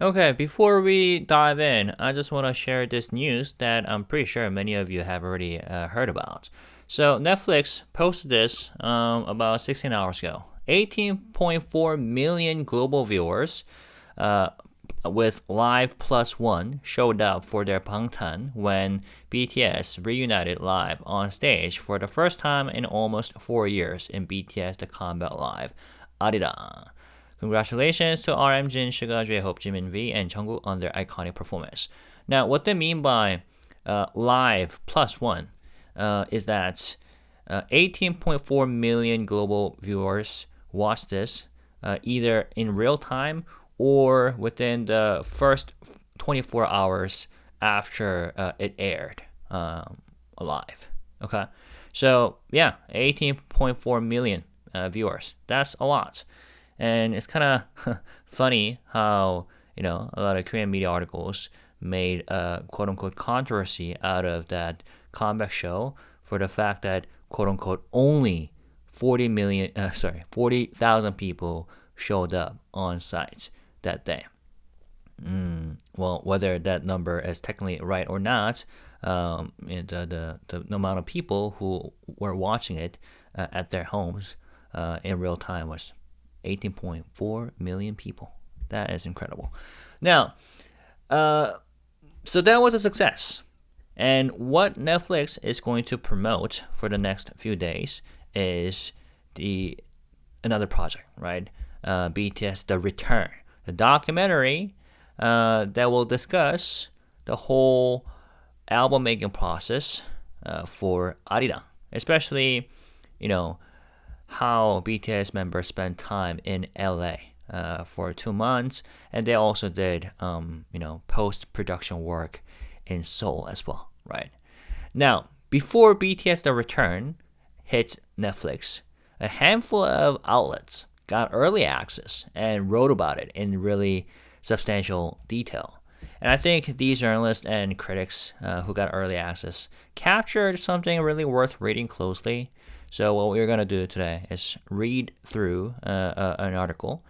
Okay, before we dive in, I just want to share this news that I'm pretty sure many of you have already heard about. So, Netflix posted this about 16 hours ago. 18.4 million global viewers uh, with Live Plus One showed up for their Bangtan when BTS reunited live on stage for the first time in almost 4 years in BTS The Combat Live, Arirang. Congratulations to RM Jin, Suga, JHope, Jimin V, and Jungkook on their iconic performance. Now, what they mean by live plus one is that 18.4 million global viewers watched this either in real time or within the first 24 hours after it aired live. Okay, so yeah, 18.4 million viewers. That's a lot. And it's kind of funny how, a lot of Korean media articles made a quote unquote controversy out of that comeback show for the fact that quote unquote only 40,000 people showed up on site that day. Well, whether that number is technically right or not, the amount of people who were watching it at their homes in real time was 18.4 million people. That is incredible. Now, so that was a success. And what Netflix is going to promote for the next few days is another project, right? BTS The Return, the documentary that will discuss the whole album making process for Arirang, especially, how BTS members spent time in LA for 2 months, and they also did, post-production work in Seoul as well, right? Now, before BTS The Return hits Netflix, a handful of outlets got early access and wrote about it in really substantial detail. And I think these journalists and critics who got early access captured something really worth reading closely. So what we're going to do today is read through an article.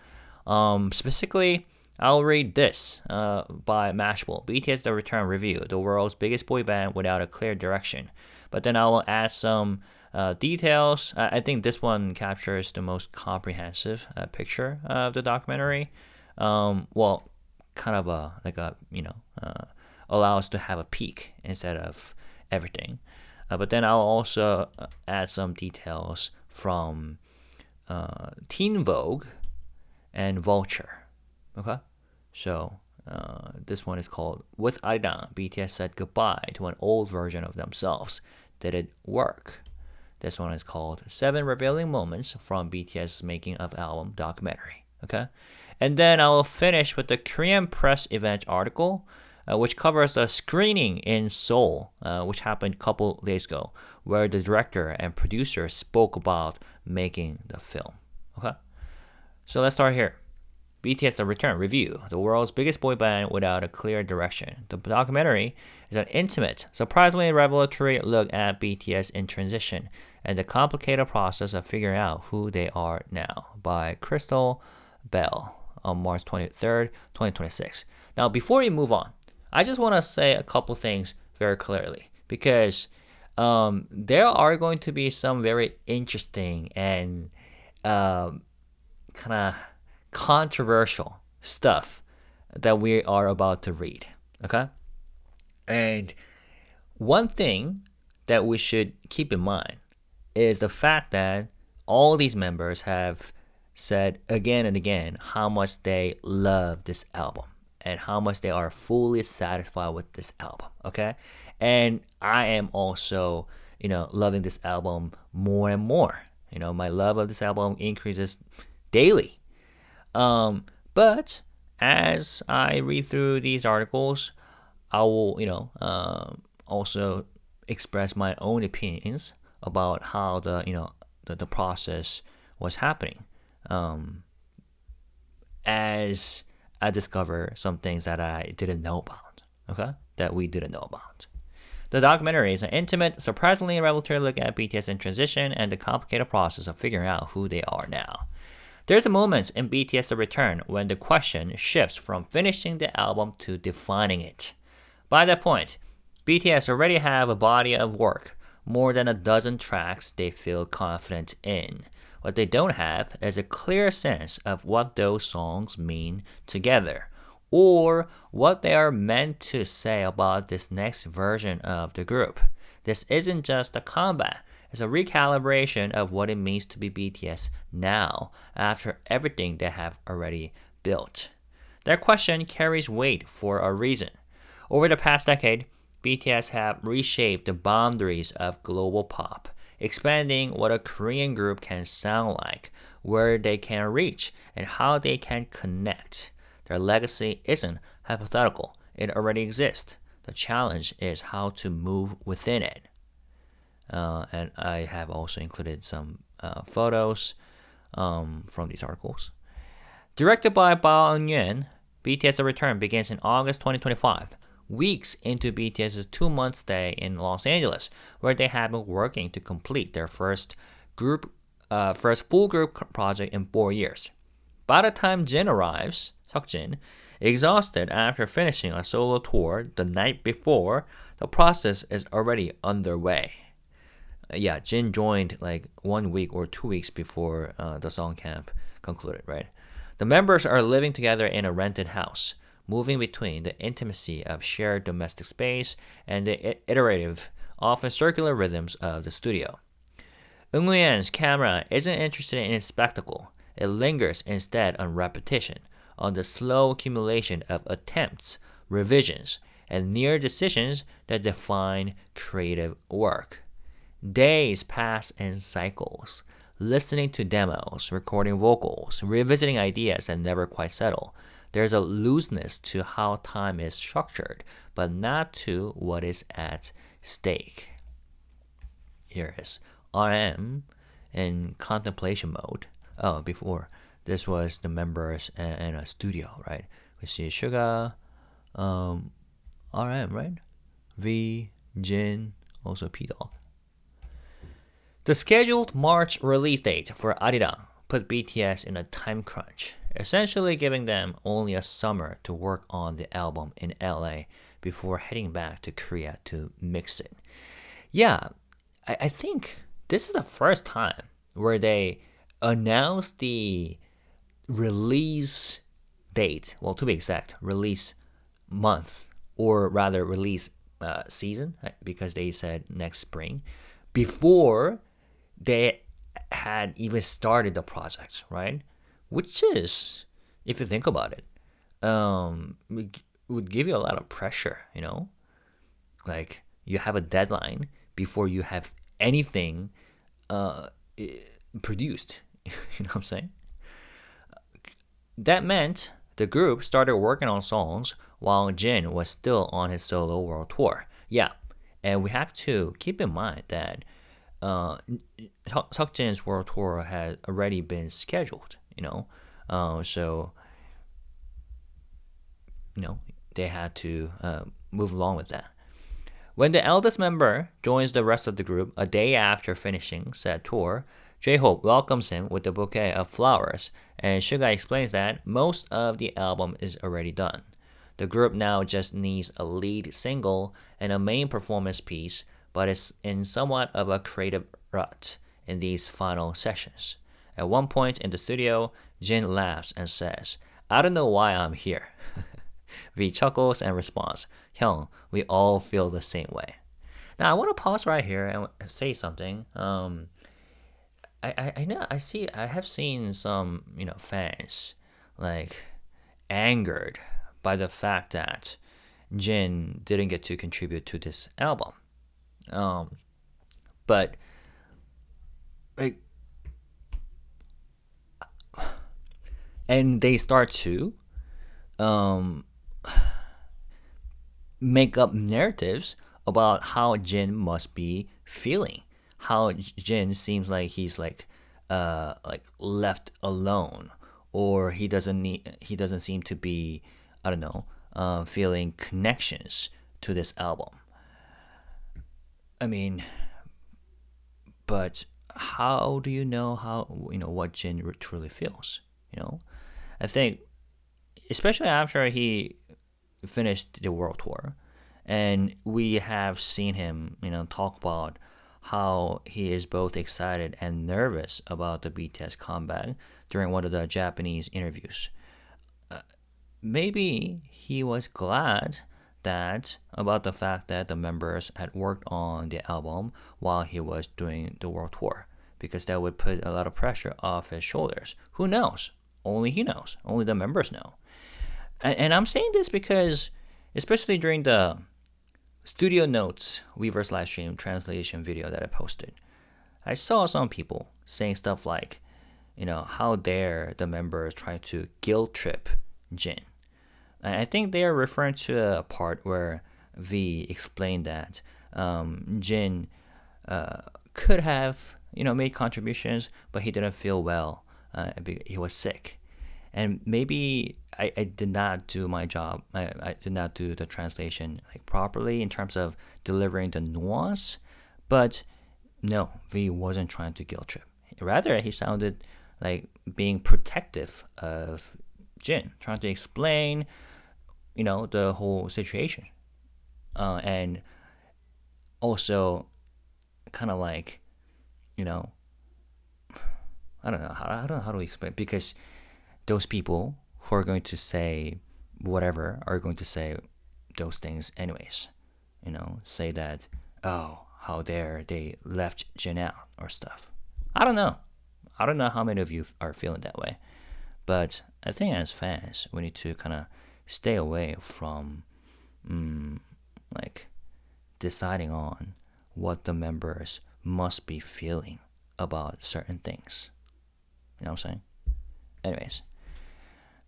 Specifically, I'll read this by Mashable, BTS The Return Review, the world's biggest boy band without a clear direction. But then I will add some details. I think this one captures the most comprehensive picture of the documentary. Well, kind of allow us to have a peek instead of everything. But then I'll also add some details from Teen Vogue and Vulture. Okay? So this one is called With Arirang, BTS said goodbye to an old version of themselves. Did it work? This one is called 7 Revealing Moments from BTS's Making of Album documentary. Okay? And then I'll finish with the Korean press event article, which covers the screening in Seoul, which happened a couple days ago, where the director and producer spoke about making the film. Okay? So let's start here. BTS The Return Review, the world's biggest boy band without a clear direction. The documentary is an intimate, surprisingly revelatory look at BTS in transition and the complicated process of figuring out who they are now, by Crystal Bell on March 23rd, 2026. Now, before we move on, I just want to say a couple things very clearly, because there are going to be some very interesting and kind of controversial stuff that we are about to read. Okay? And one thing that we should keep in mind is the fact that all these members have said again and again how much they love this album and how much they are fully satisfied with this album. Okay? And I am also, loving this album more and more. My love of this album increases daily. But as I read through these articles, I will, also express my own opinions about how the process was happening. As I discover some things that I didn't know about, okay? That we didn't know about. The documentary is an intimate, surprisingly revelatory look at BTS in transition and the complicated process of figuring out who they are now. There's a moment in BTS The Return when the question shifts from finishing the album to defining it. By that point, BTS already have a body of work, more than a dozen tracks they feel confident in. What they don't have is a clear sense of what those songs mean together, or what they are meant to say about this next version of the group. This isn't just a comeback, it's a recalibration of what it means to be BTS now, after everything they have already built. That question carries weight for a reason. Over the past decade, BTS have reshaped the boundaries of global pop, expanding what a Korean group can sound like, where they can reach, and how they can connect. Their legacy isn't hypothetical, it already exists. The challenge is how to move within it. And I have also included some photos from these articles. Directed by Bao Nguyen, BTS The Return begins in August 2025, weeks into BTS's 2-month stay in Los Angeles, where they have been working to complete their first full group project in 4 years. By the time Jin arrives, Seokjin, exhausted after finishing a solo tour the night before, the process is already underway. Jin joined like 1 week or 2 weeks before the song camp concluded, right? The members are living together in a rented house, moving between the intimacy of shared domestic space and the iterative, often circular rhythms of the studio. Nguyen's camera isn't interested in spectacle. It lingers instead on repetition, on the slow accumulation of attempts, revisions, and near decisions that define creative work. Days pass in cycles, listening to demos, recording vocals, revisiting ideas that never quite settle. There's a looseness to how time is structured, but not to what is at stake. Here is RM in contemplation mode. Oh, before this was the members in a studio, right? We see Suga, RM, right? V, Jin, also P-Dog. The scheduled March release date for Arirang put BTS in a time crunch, essentially giving them only a summer to work on the album in LA before heading back to Korea to mix it. Yeah, I think this is the first time where they announced the release date, well, to be exact, release month, or rather release season, because they said next spring, before they had even started the project, right? Which is, if you think about it, would give you a lot of pressure, you know? Like, you have a deadline before you have anything produced. You know what I'm saying? That meant the group started working on songs while Jin was still on his solo world tour. Yeah, and we have to keep in mind that Seokjin's world tour had already been scheduled, you know? So, you know, they had to move along with that. When the eldest member joins the rest of the group a day after finishing said tour, JHope welcomes him with a bouquet of flowers, and Suga explains that most of the album is already done. The group now just needs a lead single and a main performance piece, but is in somewhat of a creative rut in these final sessions. At one point in the studio, Jin laughs and says, "I don't know why I'm here." V chuckles and responds, "Hyung, we all feel the same way." Now I want to pause right here and say something. I know I have seen some, you know, fans like angered by the fact that Jin didn't get to contribute to this album. But like, and they start to make up narratives about how Jin must be feeling, how Jin seems like he's like left alone, or he doesn't seem to be, I don't know, feeling connections to this album. I mean, but how do you know what Jin truly feels? I think, especially after he finished the world tour, and we have seen him, talk about how he is both excited and nervous about the BTS comeback during one of the Japanese interviews. Maybe he was glad about the fact that the members had worked on the album while he was doing the world tour, because that would put a lot of pressure off his shoulders. Who knows? Only he knows. Only the members know. And I'm saying this because, especially during the Studio Notes Weverse live stream translation video that I posted, I saw some people saying stuff like, how dare the members try to guilt trip Jin. And I think they are referring to a part where V explained that Jin could have, made contributions, but he didn't feel well. He was sick. And maybe I did not do my job. I did not do the translation properly in terms of delivering the nuance. But no, V wasn't trying to guilt trip. Rather, he sounded like being protective of Jin, trying to explain, the whole situation, and also kind of like, I don't know how to explain, because those people who are going to say whatever are going to say those things anyways, say that, oh, how dare they left Jin out or stuff. I don't know how many of you are feeling that way, but I think as fans we need to kind of stay away from deciding on what the members must be feeling about certain things. You know what I'm saying? Anyways,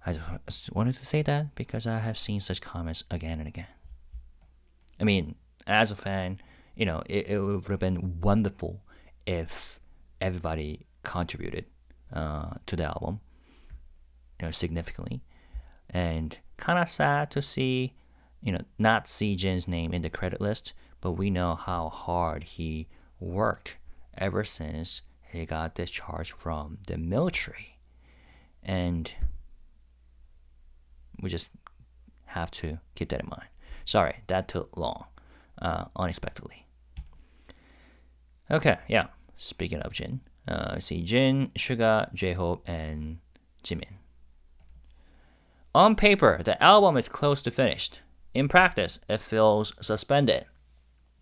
I just wanted to say that because I have seen such comments again and again. I mean, as a fan, it would have been wonderful if everybody contributed to the album, significantly. And kind of sad to see, not see Jin's name in the credit list, but we know how hard he worked ever since he got discharged from the military. And we just have to keep that in mind. Sorry, that took long, unexpectedly. Okay, yeah, speaking of Jin, see Jin, Suga, JHope, and Jimin. On paper, the album is close to finished. In practice, it feels suspended.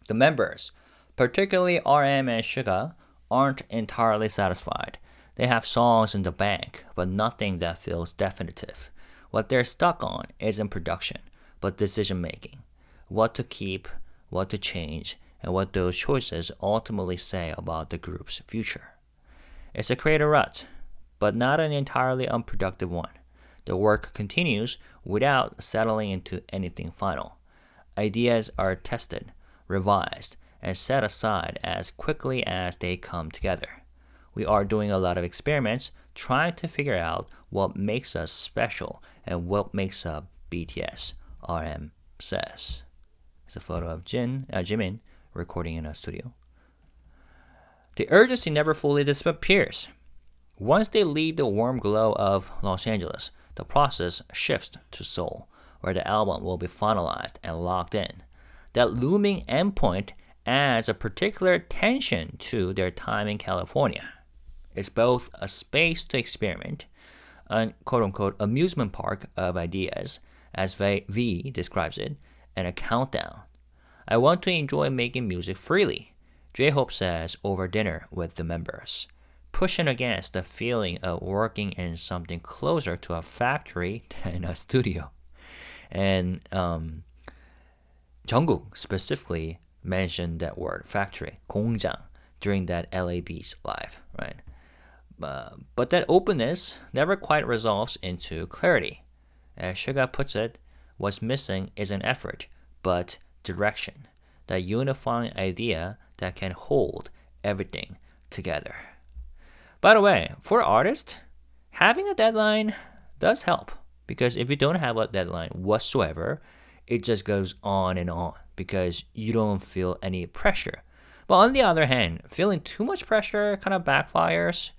The members, particularly RM and Suga, aren't entirely satisfied. They have songs in the bank, but nothing that feels definitive. What they're stuck on isn't production, but decision making. What to keep, what to change, and what those choices ultimately say about the group's future. It's a creative rut, but not an entirely unproductive one. The work continues without settling into anything final. Ideas are tested, revised, and set aside as quickly as they come together. We are doing a lot of experiments trying to figure out what makes us special and what makes up BTS, RM says. It's a photo of Jimin recording in a studio. The urgency never fully disappears. Once they leave the warm glow of Los Angeles, the process shifts to Seoul, where the album will be finalized and locked in. That looming endpoint adds a particular tension to their time in California. It's both a space to experiment, a quote-unquote amusement park of ideas, as V describes it, and a countdown. I want to enjoy making music freely, JHope says over dinner with the members, pushing against the feeling of working in something closer to a factory than a studio. And Jungkook specifically mentioned that word, factory, 공장, during that LA Beach live, right? But that openness never quite resolves into clarity. As Suga puts it, what's missing isn't effort, but direction, the unifying idea that can hold everything together. By the way, for artists, having a deadline does help, because if you don't have a deadline whatsoever, it just goes on and on because you don't feel any pressure. But on the other hand, feeling too much pressure kind of backfires,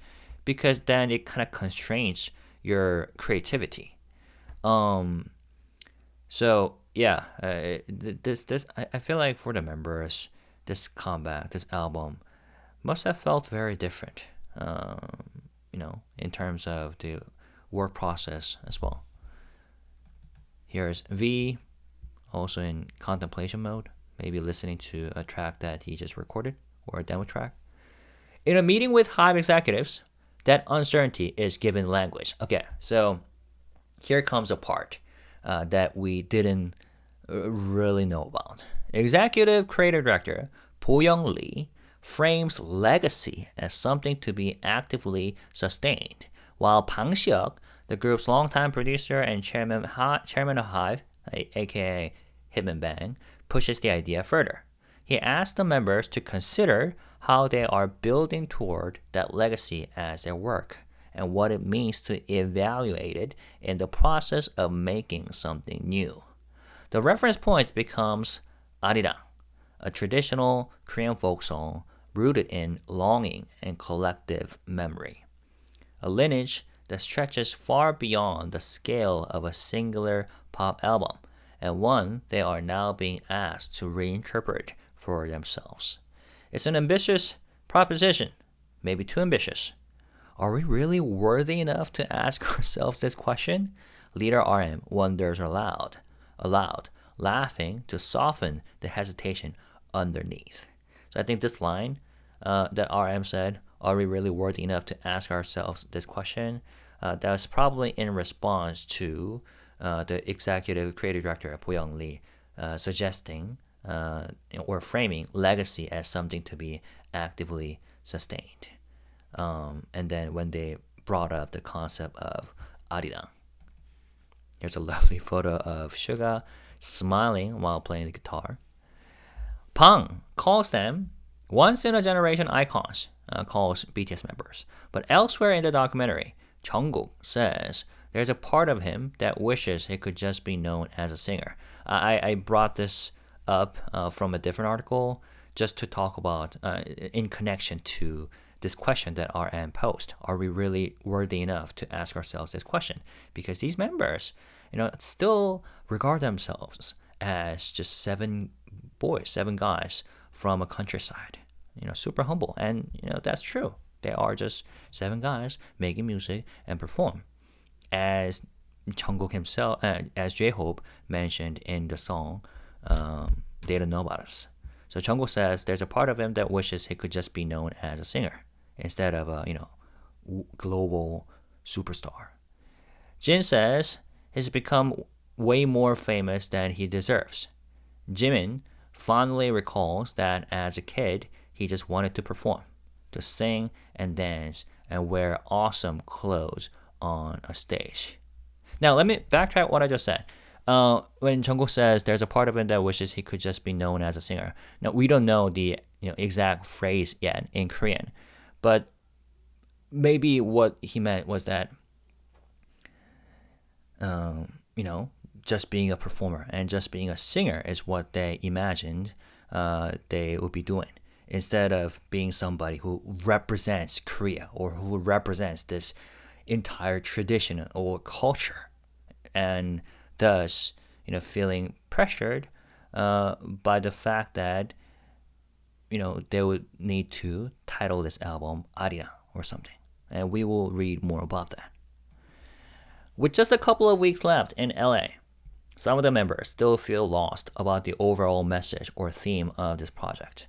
because then it kind of constrains your creativity. So yeah, I feel like for the members, this comeback, this album, must have felt very different. In terms of the work process as well. Here's V, also in contemplation mode, maybe listening to a track that he just recorded or a demo track. In a meeting with HYBE executives, that uncertainty is given language. Okay, so here comes a part that we didn't really know about. Executive creative director Bo Young-lee frames legacy as something to be actively sustained, while BANGSIHYUK, the group's longtime producer and chairman of HYBE, aka Hitman Bang, pushes the idea further. He asks the members to consider how they are building toward that legacy as their work, and what it means to evaluate it in the process of making something new. The reference point becomes Arirang, a traditional Korean folk song rooted in longing and collective memory. A lineage that stretches far beyond the scale of a singular pop album, and one they are now being asked to reinterpret for themselves. It's an ambitious proposition, maybe too ambitious. Are we really worthy enough to ask ourselves this question? Leader RM wonders aloud, laughing to soften the hesitation underneath. So I think this line that RM said, are we really worthy enough to ask ourselves this question? That was probably in response to the executive creative director, Bo Young-lee, suggesting or framing legacy as something to be actively sustained. And then when they brought up the concept of Arirang, here's a lovely photo of Suga smiling while playing the guitar. Bang calls them once-in-a-generation icons, calls BTS members. But elsewhere in the documentary, Jungkook says there's a part of him that wishes he could just be known as a singer. I brought this up from a different article just to talk about in connection to this question that RM posed. Are we really worthy enough to ask ourselves this question? Because these members, still regard themselves as just 7 boys, 7 guys from a countryside. Super humble, and that's true. They are just 7 guys making music and perform, as Jungkook himself, as JHope mentioned in the song "They Don't Know About Us." So Jungkook says there's a part of him that wishes he could just be known as a singer instead of a global superstar. Jin says he's become way more famous than he deserves. Jimin fondly recalls that as a kid he just wanted to perform, to sing and dance and wear awesome clothes on a stage. Now let me backtrack what I just said. When Jungkook says there's a part of him that wishes he could just be known as a singer. Now we don't know the exact phrase yet in Korean, but maybe what he meant was that just being a performer and just being a singer is what they imagined they would be doing, instead of being somebody who represents Korea or who represents this entire tradition or culture, and thus feeling pressured by the fact that they would need to title this album Arirang or something, and we will read more about that. With just a couple of weeks left in LA, some of the members still feel lost about the overall message or theme of this project.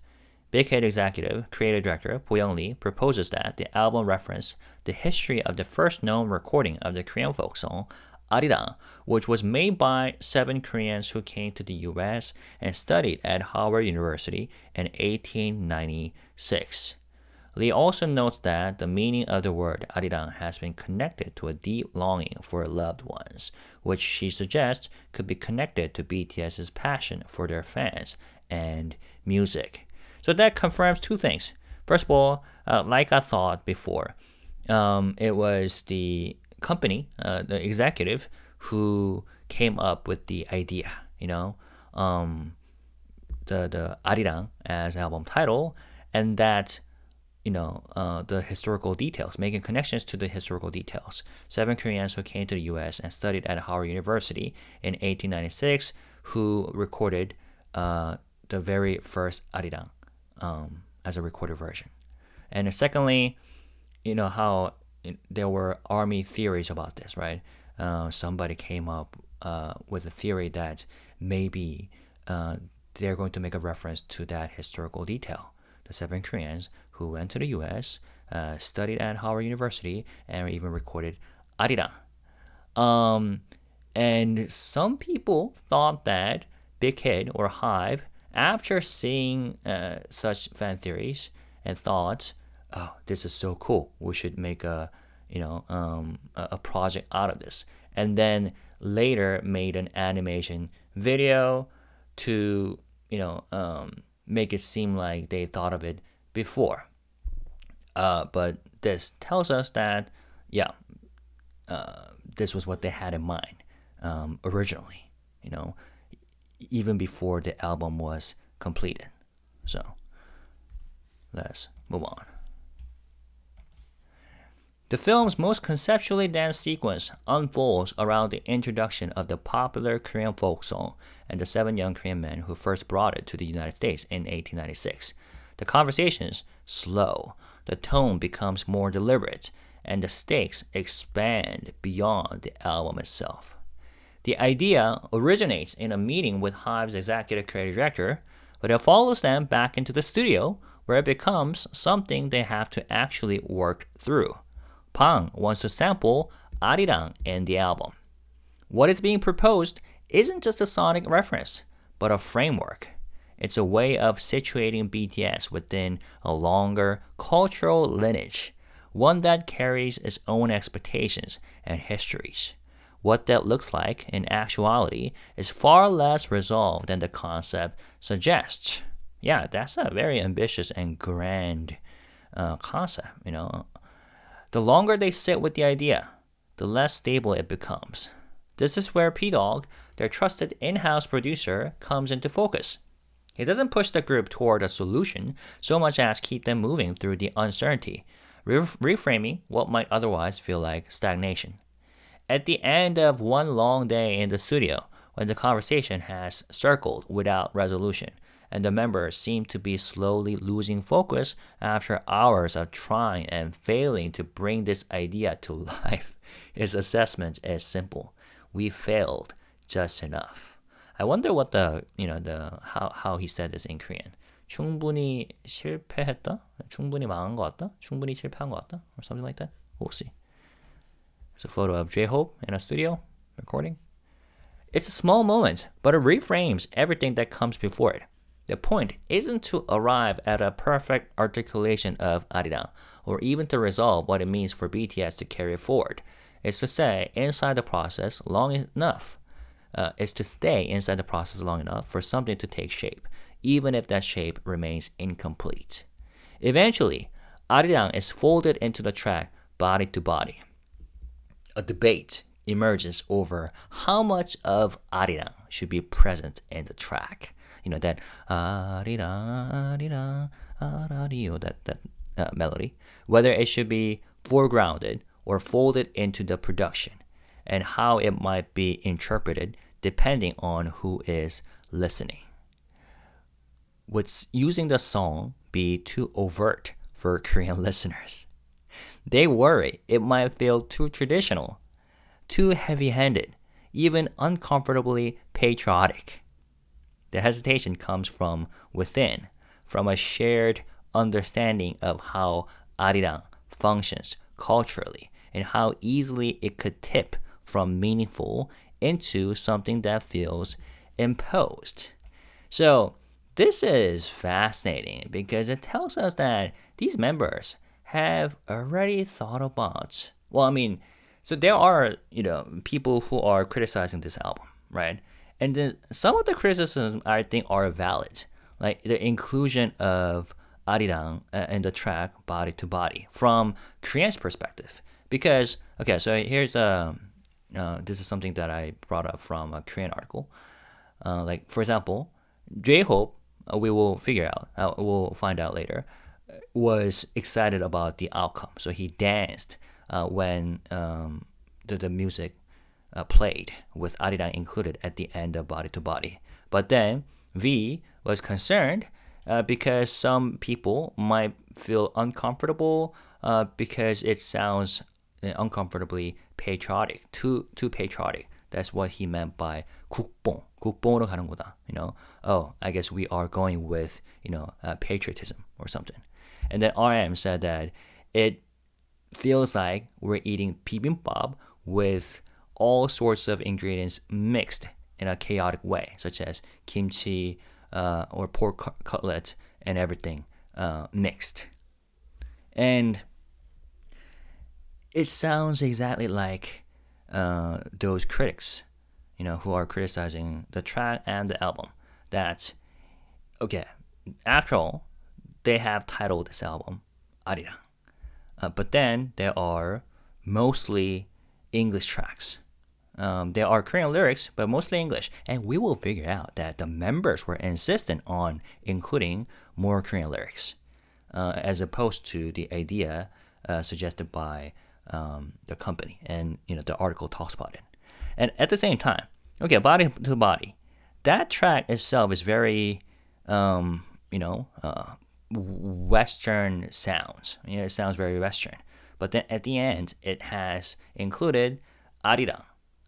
BIGHIT executive creative director Bo Young-lee proposes that the album reference the history of the first known recording of the Korean folk song Arirang, which was made by 7 Koreans who came to the US and studied at Howard University in 1896. Lee also notes that the meaning of the word Arirang has been connected to a deep longing for loved ones, which she suggests could be connected to BTS's passion for their fans and music. So that confirms 2 things. First of all, like I thought before, it was the company, the executive, who came up with the idea, the Arirang as album title, and that, the historical details, making connections to the historical details. 7 Koreans who came to the U.S. and studied at Howard University in 1896 who recorded the very first Arirang as a recorded version. And secondly, how there were army theories about this, right? Somebody came up with a theory that maybe they're going to make a reference to that historical detail. The 7 Koreans who went to the U.S., studied at Howard University, and even recorded Arirang. And some people thought that BIGHIT or HYBE, after seeing such fan theories and thought, oh, this is so cool, we should make a project out of this, and then later made an animation video to make it seem like they thought of it before. But this tells us that this was what they had in mind originally, even before the album was completed. So let's move on. The film's most conceptually dense sequence unfolds around the introduction of the popular Korean folk song and the 7 young Korean men who first brought it to the United States in 1896. The conversations slow, the tone becomes more deliberate, and the stakes expand beyond the album itself. The idea originates in a meeting with HYBE's executive creative director, but it follows them back into the studio where it becomes something they have to actually work through. Bang wants to sample Arirang in the album. What is being proposed isn't just a sonic reference, but a framework. It's a way of situating BTS within a longer cultural lineage, one that carries its own expectations and histories. What that looks like in actuality is far less resolved than the concept suggests. Yeah, that's a very ambitious and grand concept, The longer they sit with the idea, the less stable it becomes. This is where P-Dog, their trusted in-house producer, comes into focus. He doesn't push the group toward a solution so much as keep them moving through the uncertainty, reframing what might otherwise feel like stagnation. At the end of one long day in the studio, when the conversation has circled without resolution, and the members seem to be slowly losing focus after hours of trying and failing to bring this idea to life, his assessment is simple. We failed just enough. I wonder what how he said this in Korean. 충분히 실패했다? 충분히 망한 것 같다? 충분히 실패한 것 같다? Or something like that? We'll see. It's a photo of JHope in a studio recording. It's a small moment, but it reframes everything that comes before it. The point isn't to arrive at a perfect articulation of Arirang, or even to resolve what it means for BTS to carry it forward. It's to stay inside the process long enough for something to take shape, even if that shape remains incomplete. Eventually, Arirang is folded into the track Body to Body. A debate emerges over how much of Arirang should be present in the track. That Arirang, Arirang, that melody, whether it should be foregrounded or folded into the production, and how it might be interpreted depending on who is listening. Would using the song be too overt for Korean listeners? They worry it might feel too traditional, too heavy-handed, even uncomfortably patriotic. The hesitation comes from within, from a shared understanding of how Arirang functions culturally and how easily it could tip from meaningful into something that feels imposed. So this is fascinating because it tells us that these members have already thought about, so there are, people who are criticizing this album, right? And then some of the criticisms I think are valid, like the inclusion of Arirang in the track Body to Body from Korean's perspective. Because, so here's this is something that I brought up from a Korean article. For example, JHope, we'll find out later, was excited about the outcome. So he danced when the music played with Arirang included at the end of Body to Body. But then V was concerned because some people might feel uncomfortable because it sounds uncomfortably patriotic, too patriotic. That's what he meant by 국뽕. 국뽕으로 가는 거다. Oh, I guess we are going with, patriotism or something. And then RM said that it feels like we're eating bibimbap with all sorts of ingredients mixed in a chaotic way, such as kimchi or pork cutlet and everything mixed. And it sounds exactly like those critics, who are criticizing the track and the album. That, okay, after all, they have titled this album Arirang. But then there are mostly English tracks. There are Korean lyrics, but mostly English. And we will figure out that the members were insistent on including more Korean lyrics, as opposed to the idea suggested by the company. And, the article talks about it. And at the same time, okay, Body to Body, that track itself is very, Western sounds. It sounds very Western. But then at the end, it has included Arirang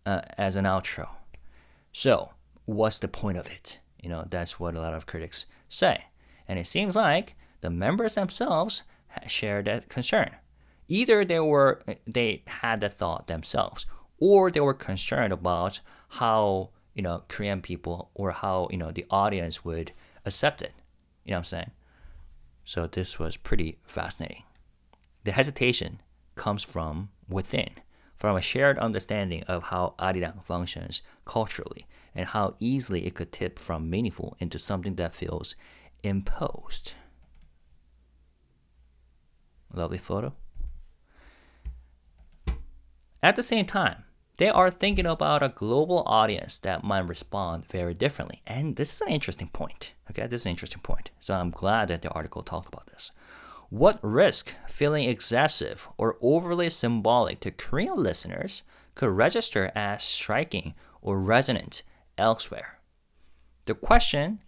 as an outro. So, what's the point of it? That's what a lot of critics say. And it seems like the members themselves shared that concern. Either they had the thought themselves, or they were concerned about how, Korean people or how, the audience would accept it. You know what I'm saying? So this was pretty fascinating. The hesitation comes from within, from a shared understanding of how Arirang functions culturally and how easily it could tip from meaningful into something that feels imposed. Lovely photo. At the same time, they are thinking about a global audience that might respond very differently. And this is an interesting point. Okay, this is an interesting point. So I'm glad that the article talked about this. What risk feeling excessive or overly symbolic to Korean listeners could register as striking or resonant elsewhere? The question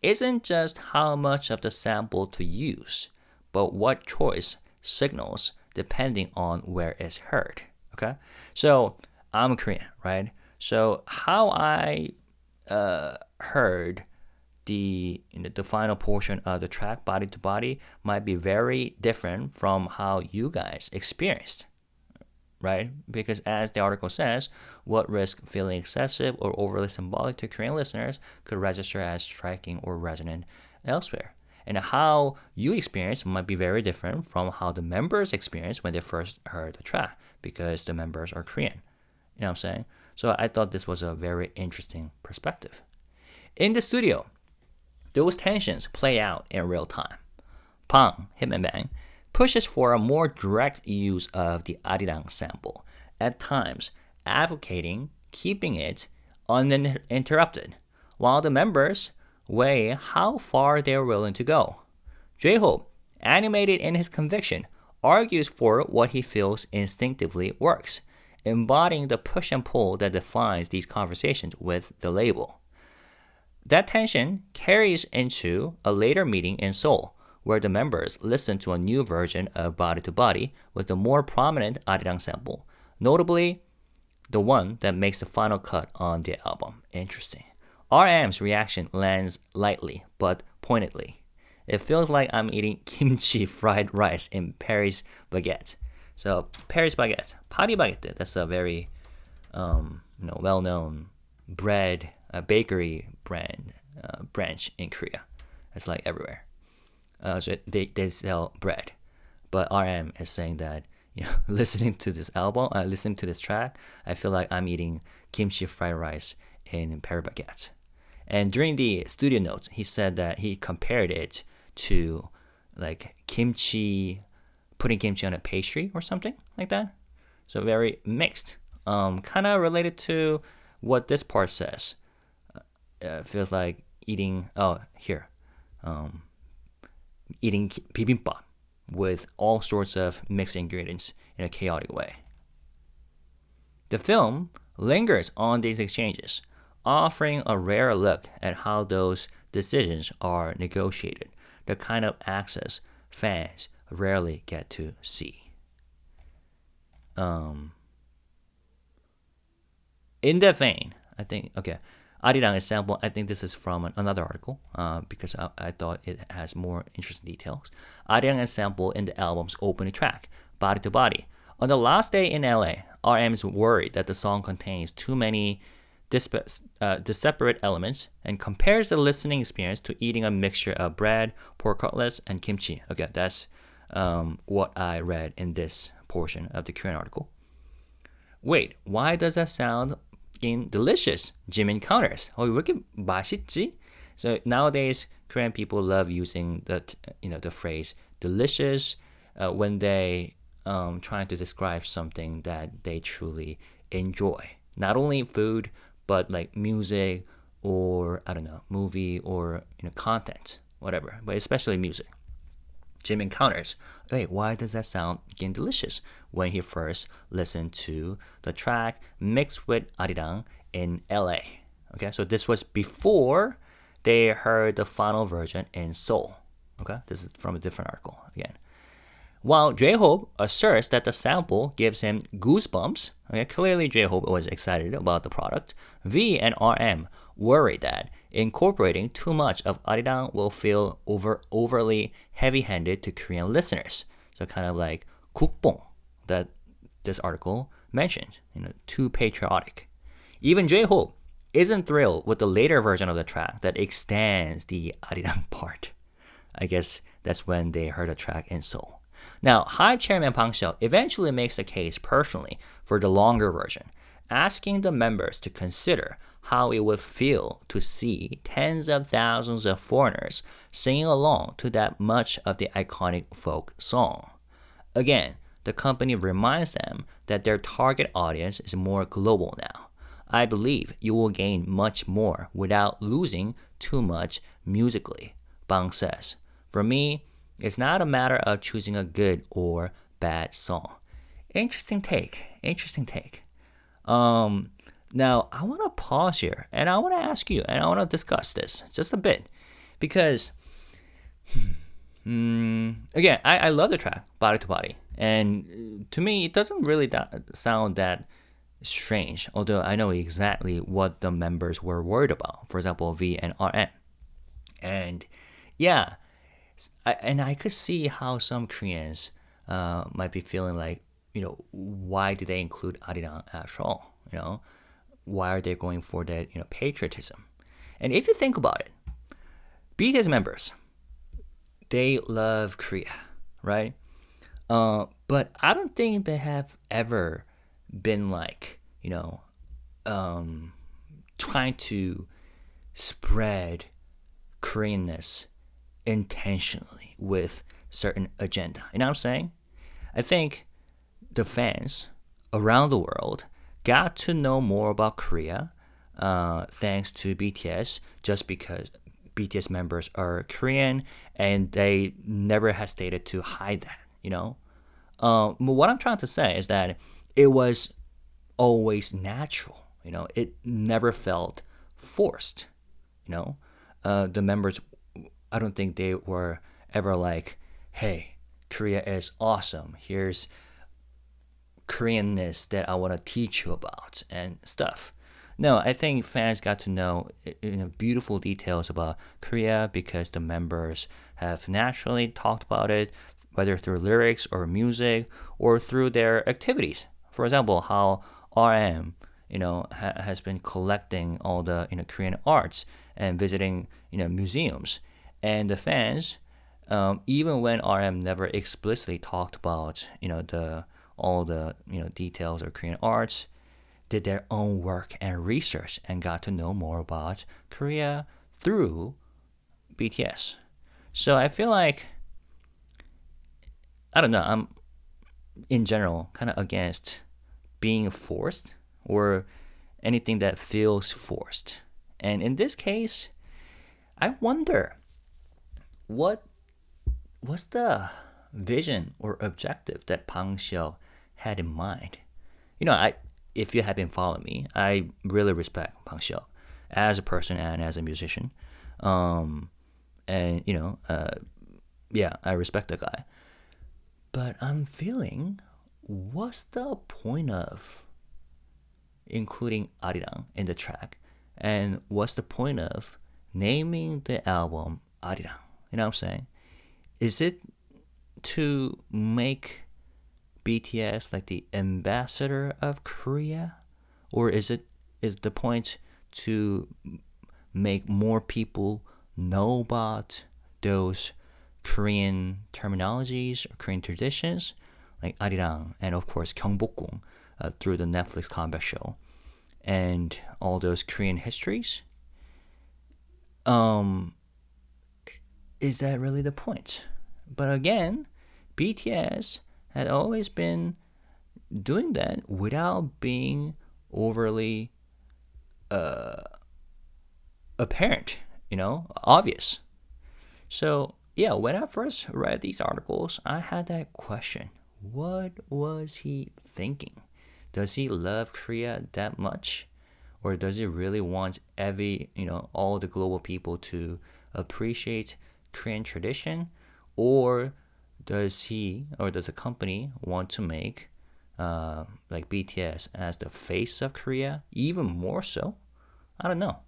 isn't just how much of the sample to use, but what choice signals depending on where it's heard. Okay, so I'm Korean, right? So how I heard the final portion of the track Body to Body might be very different from how you guys experienced, right? Because as the article says, what risk feeling excessive or overly symbolic to Korean listeners could register as striking or resonant elsewhere. And how you experience might be very different from how the members experienced when they first heard the track, because the members are Korean. You know what I'm saying? So I thought this was a very interesting perspective. In the studio, those tensions play out in real time. Bang, Hitman Bang, pushes for a more direct use of the Arirang sample, at times advocating keeping it uninterrupted, while the members weigh how far they're willing to go. JHope, animated in his conviction, argues for what he feels instinctively works, embodying the push and pull that defines these conversations with the label. That tension carries into a later meeting in Seoul, where the members listen to a new version of Body to Body with a more prominent Arirang sample, notably the one that makes the final cut on the album. Interesting. RM's reaction lands lightly but pointedly. It feels like I'm eating kimchi fried rice in Paris baguette. So Paris baguette, Paris baguette. That's a very, well-known bread bakery branch in Korea. It's like everywhere. So they sell bread, but RM is saying that listening to this album, listening to this track, I feel like I'm eating kimchi fried rice in Paris baguette. And during the studio notes, he said that he compared it to like kimchi, putting kimchi on a pastry or something like that. So very mixed. Kind of related to what this part says. Feels like eating, eating bibimbap with all sorts of mixed ingredients in a chaotic way. The film lingers on these exchanges, offering a rare look at how those decisions are negotiated, the kind of access fans rarely get to see. In that vein, I think, okay, Arirang example, I think this is from another article because I thought it has more interesting details. Arirang example in the album's opening track, Body to Body. On the last day in LA, RM is worried that the song contains too many disparate elements and compares the listening experience to eating a mixture of bread, pork cutlets, and kimchi. Okay, that's what I read in this portion of the Korean article. Wait, why does that sound delicious? Jimin counters. 왜 이렇게 맛있지? So nowadays, Korean people love using the phrase delicious when they trying to describe something that they truly enjoy. Not only food, but like music or I don't know, movie or content, whatever. But especially music. Jimin counters, wait, why does that sound delicious when he first listened to the track mixed with Arirang in LA? Okay, so this was before they heard the final version in Seoul. Okay, this is from a different article again. While JHope asserts that the sample gives him goosebumps, okay, clearly JHope was excited about the product, V and RM worry that incorporating too much of Arirang will feel overly heavy-handed to Korean listeners. So kind of like 국뽕 that this article mentioned, too patriotic. Even JHope isn't thrilled with the later version of the track that extends the Arirang part. I guess that's when they heard the track in Seoul. Now, HYBE chairman BANGSIHYUK eventually makes the case personally for the longer version, asking the members to consider how it would feel to see tens of thousands of foreigners singing along to that much of the iconic folk song. Again, the company reminds them that their target audience is more global now. I believe you will gain much more without losing too much musically, Bang says. For me, it's not a matter of choosing a good or bad song. Interesting take. Now, I want to pause here and I want to ask you and I want to discuss this just a bit because, again, I love the track, Body to Body. And to me, it doesn't really sound that strange, although I know exactly what the members were worried about. For example, V and RM. And yeah, I could see how some Koreans might be feeling like, why did they include Arirang after all? Why are they going for that, patriotism? And if you think about it, BTS members, they love Korea, right? But I don't think they have ever been like, trying to spread Koreanness intentionally with certain agenda. You know what I'm saying? I think the fans around the world got to know more about Korea thanks to BTS just because BTS members are Korean and they never hesitated to hide that, But what I'm trying to say is that it was always natural, it never felt forced, the members, I don't think they were ever like, hey, Korea is awesome. Here's Koreanness that I want to teach you about and stuff. No, I think fans got to know beautiful details about Korea because the members have naturally talked about it, whether through lyrics or music or through their activities. For example, how RM, has been collecting all the Korean arts and visiting museums. And the fans, even when RM never explicitly talked about all the details of Korean arts, did their own work and research and got to know more about Korea through BTS. So I feel like, I don't know, I'm in general kind of against being forced or anything that feels forced. And in this case, I wonder what what's the vision or objective that BANGSIHYUK had in mind? If you have been following me, I really respect BANGSIHYUK as a person and as a musician. And yeah, I respect the guy. But I'm feeling, what's the point of including Arirang in the track? And what's the point of naming the album Arirang? You know what I'm saying? Is it to make BTS like the ambassador of Korea? Or is the point to make more people know about those Korean terminologies or Korean traditions like Arirang and of course 경복궁 through the Netflix comeback show and all those Korean histories? Is that really the point? But again, BTS had always been doing that without being overly apparent, obvious. So yeah, when I first read these articles, I had that question. What was he thinking? Does he love Korea that much? Or does he really want all the global people to appreciate Korean tradition? Or does he or does the company want to make like BTS as the face of Korea even more so? I don't know.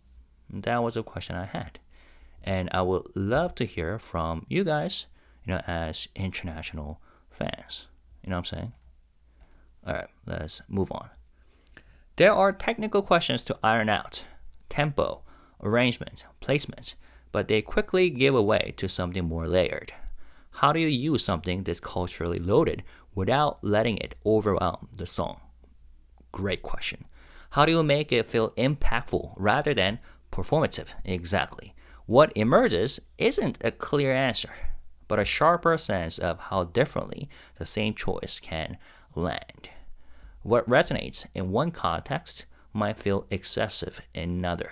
That was a question I had. And I would love to hear from you guys, as international fans. You know what I'm saying? All right, let's move on. There are technical questions to iron out: tempo, arrangement, placement, but they quickly give way to something more layered. How do you use something this culturally loaded without letting it overwhelm the song? Great question. How do you make it feel impactful rather than performative? Exactly. What emerges isn't a clear answer, but a sharper sense of how differently the same choice can land. What resonates in one context might feel excessive in another.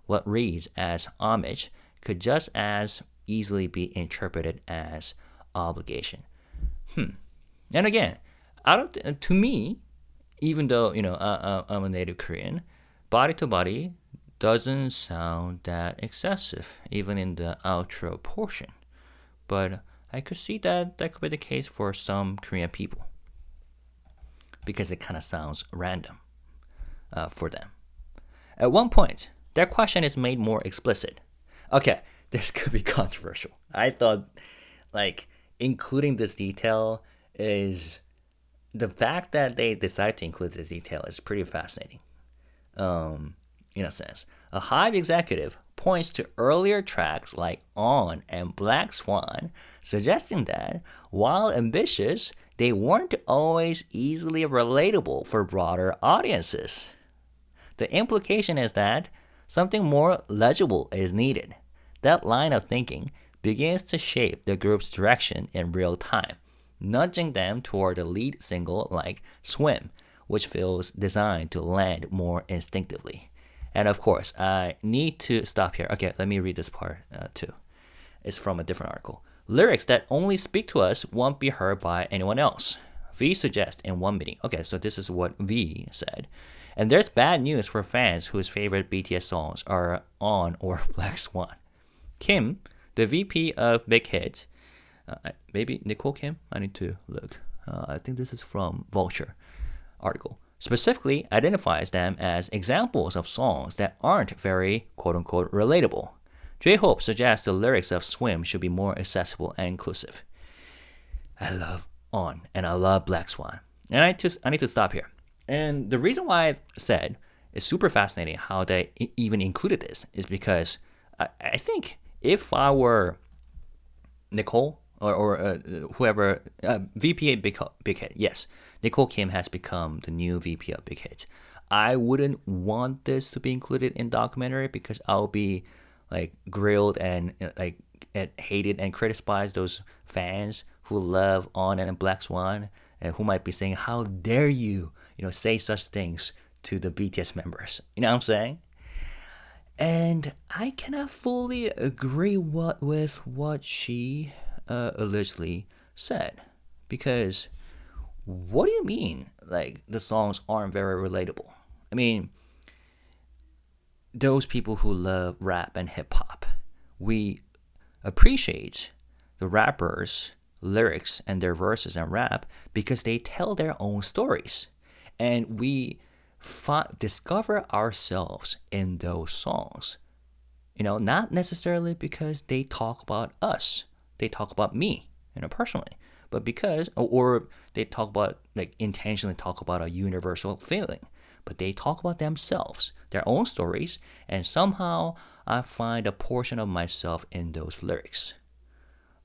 What reads as homage could just as easily be interpreted as obligation. And again, to me, even though I'm a native Korean, Body to Body doesn't sound that excessive, even in the outro portion. But I could see that could be the case for some Korean people, because it kind of sounds random for them. At one point, their question is made more explicit. Okay, this could be controversial. I thought, including this detail is the fact that they decided to include this detail is pretty fascinating. In a sense, a HYBE executive points to earlier tracks like On and Black Swan, suggesting that while ambitious, they weren't always easily relatable for broader audiences. The implication is that something more legible is needed. That line of thinking begins to shape the group's direction in real time, nudging them toward a lead single like Swim, which feels designed to land more instinctively. And of course, I need to stop here. Okay, let me read this part too. It's from a different article. Lyrics that only speak to us won't be heard by anyone else. V suggests in one meeting. Okay, so this is what V said. And there's bad news for fans whose favorite BTS songs are On or Black Swan. Kim, the VP of Big Hit, maybe Nicole Kim? I need to look. I think this is from Vulture article. Specifically identifies them as examples of songs that aren't very quote-unquote relatable. JHope suggests the lyrics of Swim should be more accessible and inclusive. I love On and I love Black Swan. And I need to stop here. And the reason why I said it's super fascinating how they even included this is because I think if I were Nicole or whoever, VP at Big Hit, yes, Nicole Kim has become the new VP of Big Hit. I wouldn't want this to be included in documentary because I'll be grilled and hated and criticized those fans who love On and Black Swan and who might be saying, how dare you, say such things to the BTS members. You know what I'm saying? And I cannot fully agree with what she allegedly said. Because what do you mean, like, the songs aren't very relatable? I mean, those people who love rap and hip hop, we appreciate the rappers' lyrics and their verses and rap because they tell their own stories. And we discover ourselves in those songs. Not necessarily because they talk about us, they talk about me, personally, but because, or they talk about, like, intentionally talk about a universal feeling, but they talk about themselves, their own stories, and somehow I find a portion of myself in those lyrics.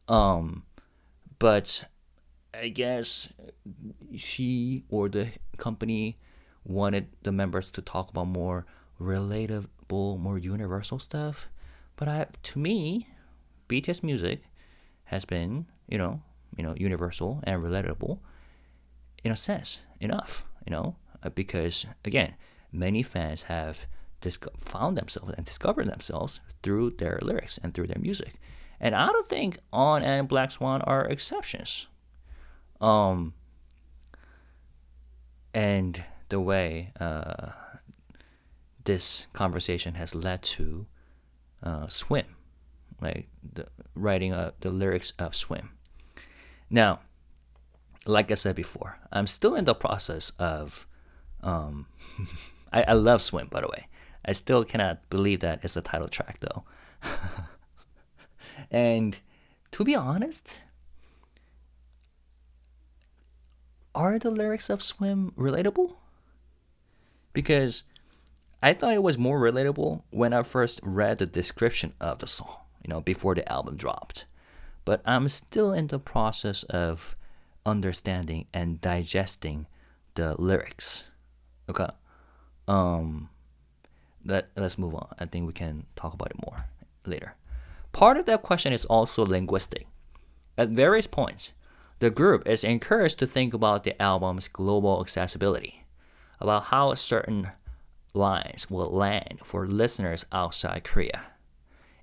But I guess she or the company wanted the members to talk about more relatable, more universal stuff. But to me, BTS music has been, universal and relatable in a sense enough, because again, many fans have found themselves and discovered themselves through their lyrics and through their music. And I don't think On and Black Swan are exceptions. And the way this conversation has led to Swim, like the writing the lyrics of Swim. Now, like I said before, I'm still in the process of. I love Swim, by the way. I still cannot believe that it's the title track, though. And to be honest, are the lyrics of Swim relatable? Because I thought it was more relatable when I first read the description of the song, before the album dropped. But I'm still in the process of understanding and digesting the lyrics. Okay. Let's move on. I think we can talk about it more later. Part of that question is also linguistic. At various points, the group is encouraged to think about the album's global accessibility, about how certain lines will land for listeners outside Korea.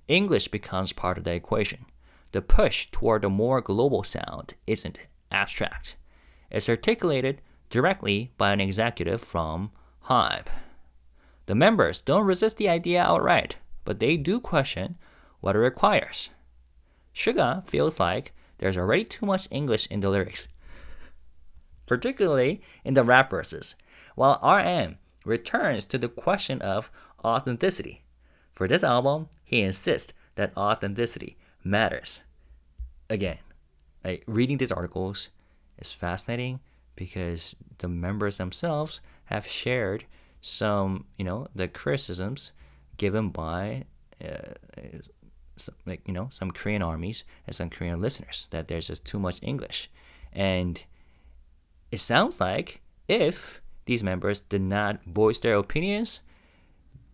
English becomes part of the equation. The push toward a more global sound isn't abstract. It's articulated directly by an executive from HYBE. The members don't resist the idea outright, but they do question what it requires. Suga feels like there's already too much English in the lyrics, particularly in the rap verses, while RM returns to the question of authenticity. For this album, he insists that authenticity matters. Again, reading these articles is fascinating because the members themselves have shared some, the criticisms given by some Korean armies and some Korean listeners, that there's just too much English. And it sounds like if these members did not voice their opinions,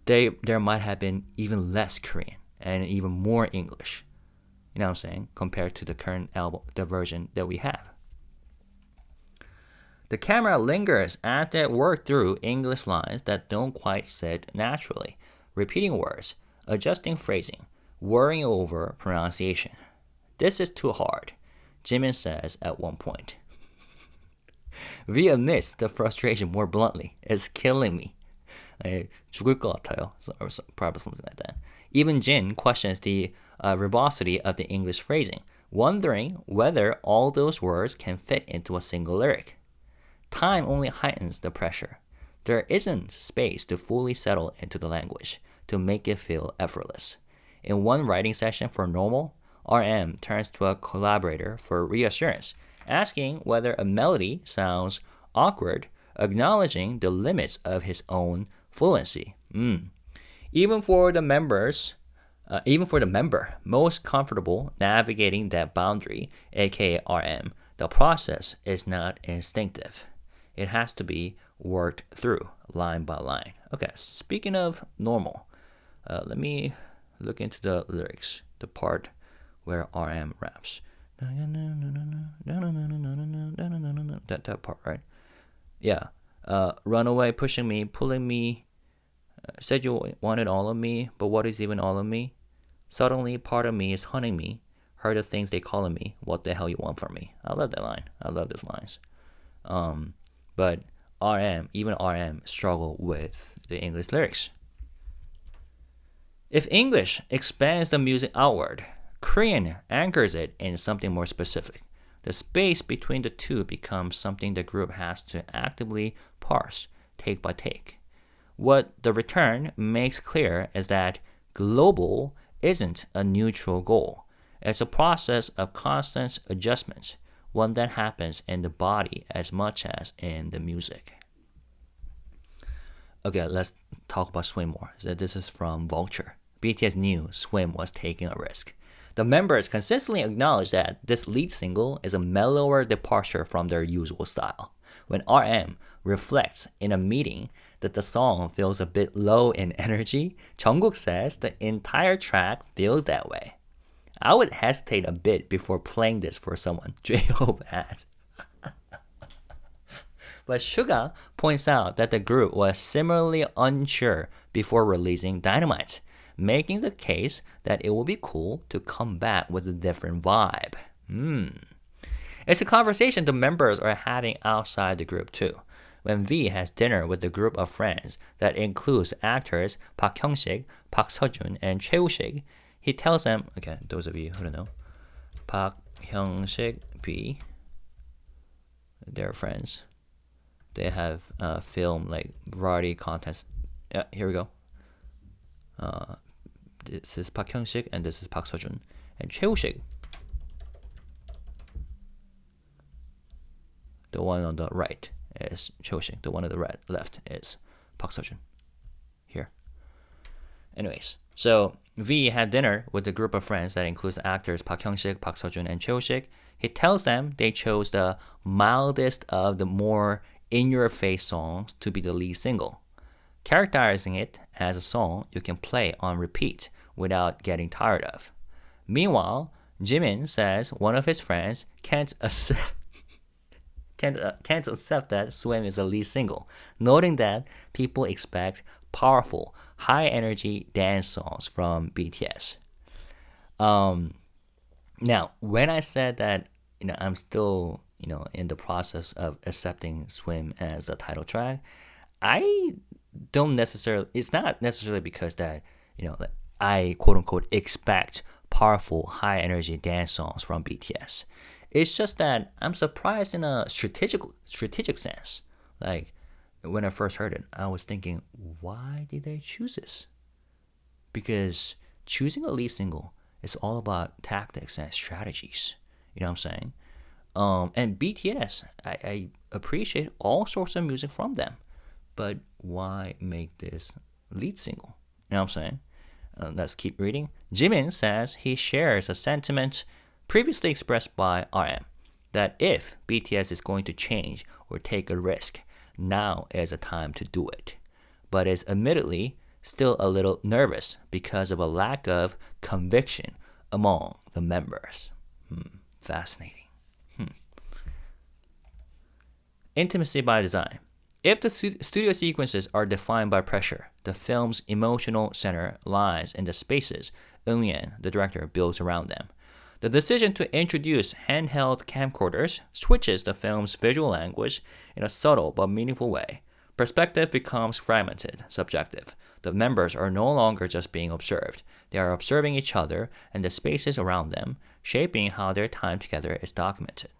there might have been even less Korean and even more English. You know what I'm saying? Compared to the current album, the version that we have. The camera lingers as they work through English lines that don't quite sit naturally, repeating words, adjusting phrasing, worrying over pronunciation. This is too hard, Jimin says at one point. V admits the frustration more bluntly. It's killing me. 죽을 것 같아요. Or probably something like that. Even Jin questions the verbosity of the English phrasing, wondering whether all those words can fit into a single lyric. Time only heightens the pressure. There isn't space to fully settle into the language, to make it feel effortless. In one writing session for Normal, RM turns to a collaborator for reassurance, asking whether a melody sounds awkward, acknowledging the limits of his own fluency. Even for the member most comfortable navigating that boundary, aka RM, the process is not instinctive. It has to be worked through line by line. Okay, speaking of Normal, let me look into the lyrics, the part where RM raps. That part, right? Yeah. Run away, pushing me, pulling me. Said you wanted all of me, but what is even all of me? Suddenly, part of me is hunting me. Heard the things they calling me. What the hell you want from me? I love that line. I love those lines. But even RM struggle with the English lyrics. If English expands the music outward, Korean anchors it in something more specific. The space between the two becomes something the group has to actively parse, take by take. What the return makes clear is that global isn't a neutral goal. It's a process of constant adjustments, one that happens in the body as much as in the music. Okay, let's talk about Swim more. So this is from Vulture. BTS knew Swim was taking a risk. The members consistently acknowledge that this lead single is a mellower departure from their usual style. When RM reflects in a meeting that the song feels a bit low in energy, Jungkook says the entire track feels that way. I would hesitate a bit before playing this for someone, JHope adds. But Suga points out that the group was similarly unsure before releasing Dynamite, making the case that it would be cool to come back with a different vibe. It's a conversation the members are having outside the group too. When V has dinner with a group of friends that includes actors Park Hyung-sik, Park Seo-joon, and Choi Woo-sik, he tells them, okay, those of you who don't know, Park Hyung-sik, V, they're friends. They have filmed like variety contests. Yeah, here we go. This is Park Hyung-sik and this is Park Seo-joon. And Choi Woo-sik, the one on the right is Choi Woo-sik. The one on the left is Park Seo-joon. Here. Anyways, so V had dinner with a group of friends that includes actors Park Hyung-sik, Park Seo-joon, and Choi Woo-sik. He tells them they chose the mildest of the more in-your-face songs to be the lead single, characterizing it as a song you can play on repeat without getting tired of. Meanwhile, Jimin says one of his friends can't accept that Swim is a lead single, noting that people expect powerful, high-energy dance songs from BTS. Now, when I said that, I'm still, in the process of accepting Swim as the title track, it's not necessarily because that, I quote-unquote expect powerful, high-energy dance songs from BTS. It's just that I'm surprised in a strategic sense. Like, when I first heard it, I was thinking, why did they choose this? Because choosing a lead single is all about tactics and strategies. You know what I'm saying? And BTS, I appreciate all sorts of music from them. But why make this lead single? You know what I'm saying? Let's keep reading. Jimin says he shares a sentiment previously expressed by RM, that if BTS is going to change or take a risk, now is a time to do it, but is admittedly still a little nervous because of a lack of conviction among the members. Fascinating. Intimacy by design. If the studio sequences are defined by pressure, the film's emotional center lies in the spaces Bao Nguyen, the director, builds around them. The decision to introduce handheld camcorders switches the film's visual language in a subtle but meaningful way. Perspective becomes fragmented, subjective. The members are no longer just being observed. They are observing each other and the spaces around them, shaping how their time together is documented.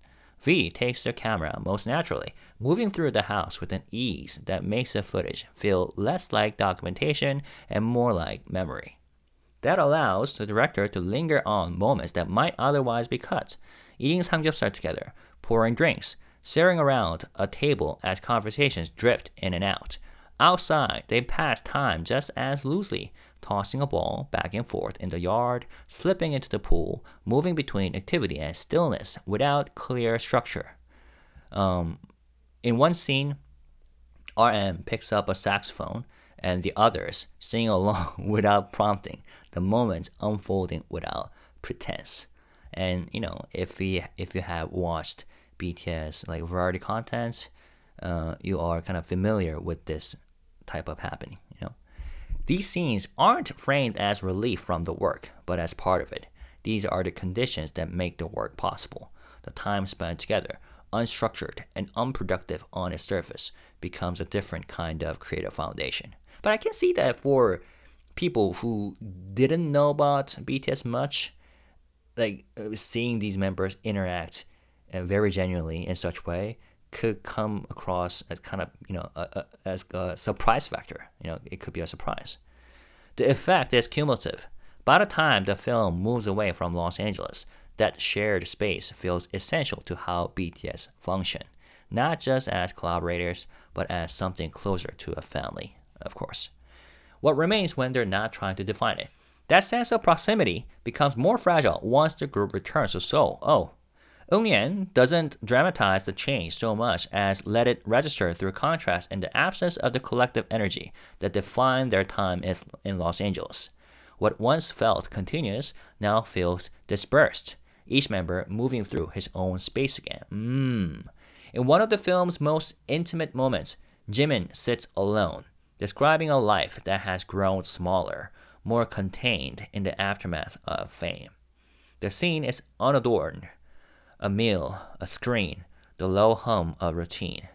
V takes the camera most naturally, moving through the house with an ease that makes the footage feel less like documentation and more like memory. That allows the director to linger on moments that might otherwise be cut, eating samgyeopsal together, pouring drinks, staring around a table as conversations drift in and out. Outside, they pass time just as loosely, tossing a ball back and forth in the yard, slipping into the pool, moving between activity and stillness without clear structure. In one scene, RM picks up a saxophone and the others sing along without prompting, the moments unfolding without pretense. And if you have watched BTS like variety content, you are kind of familiar with this type of happening. These scenes aren't framed as relief from the work, but as part of it. These are the conditions that make the work possible. The time spent together, unstructured and unproductive on its surface, becomes a different kind of creative foundation. But I can see that for people who didn't know about BTS much, like seeing these members interact very genuinely in such way could come across as kind of, as a surprise factor. It could be a surprise. The effect is cumulative. By the time the film moves away from Los Angeles, that shared space feels essential to how BTS function, not just as collaborators, but as something closer to a family, of course. What remains when they're not trying to define it? That sense of proximity becomes more fragile once the group returns to Seoul. Nguyen doesn't dramatize the change so much as let it register through contrast in the absence of the collective energy that defined their time in Los Angeles. What once felt continuous now feels dispersed, each member moving through his own space again. In one of the film's most intimate moments, Jimin sits alone, describing a life that has grown smaller, more contained in the aftermath of fame. The scene is unadorned. A meal, a screen, the low hum of routine.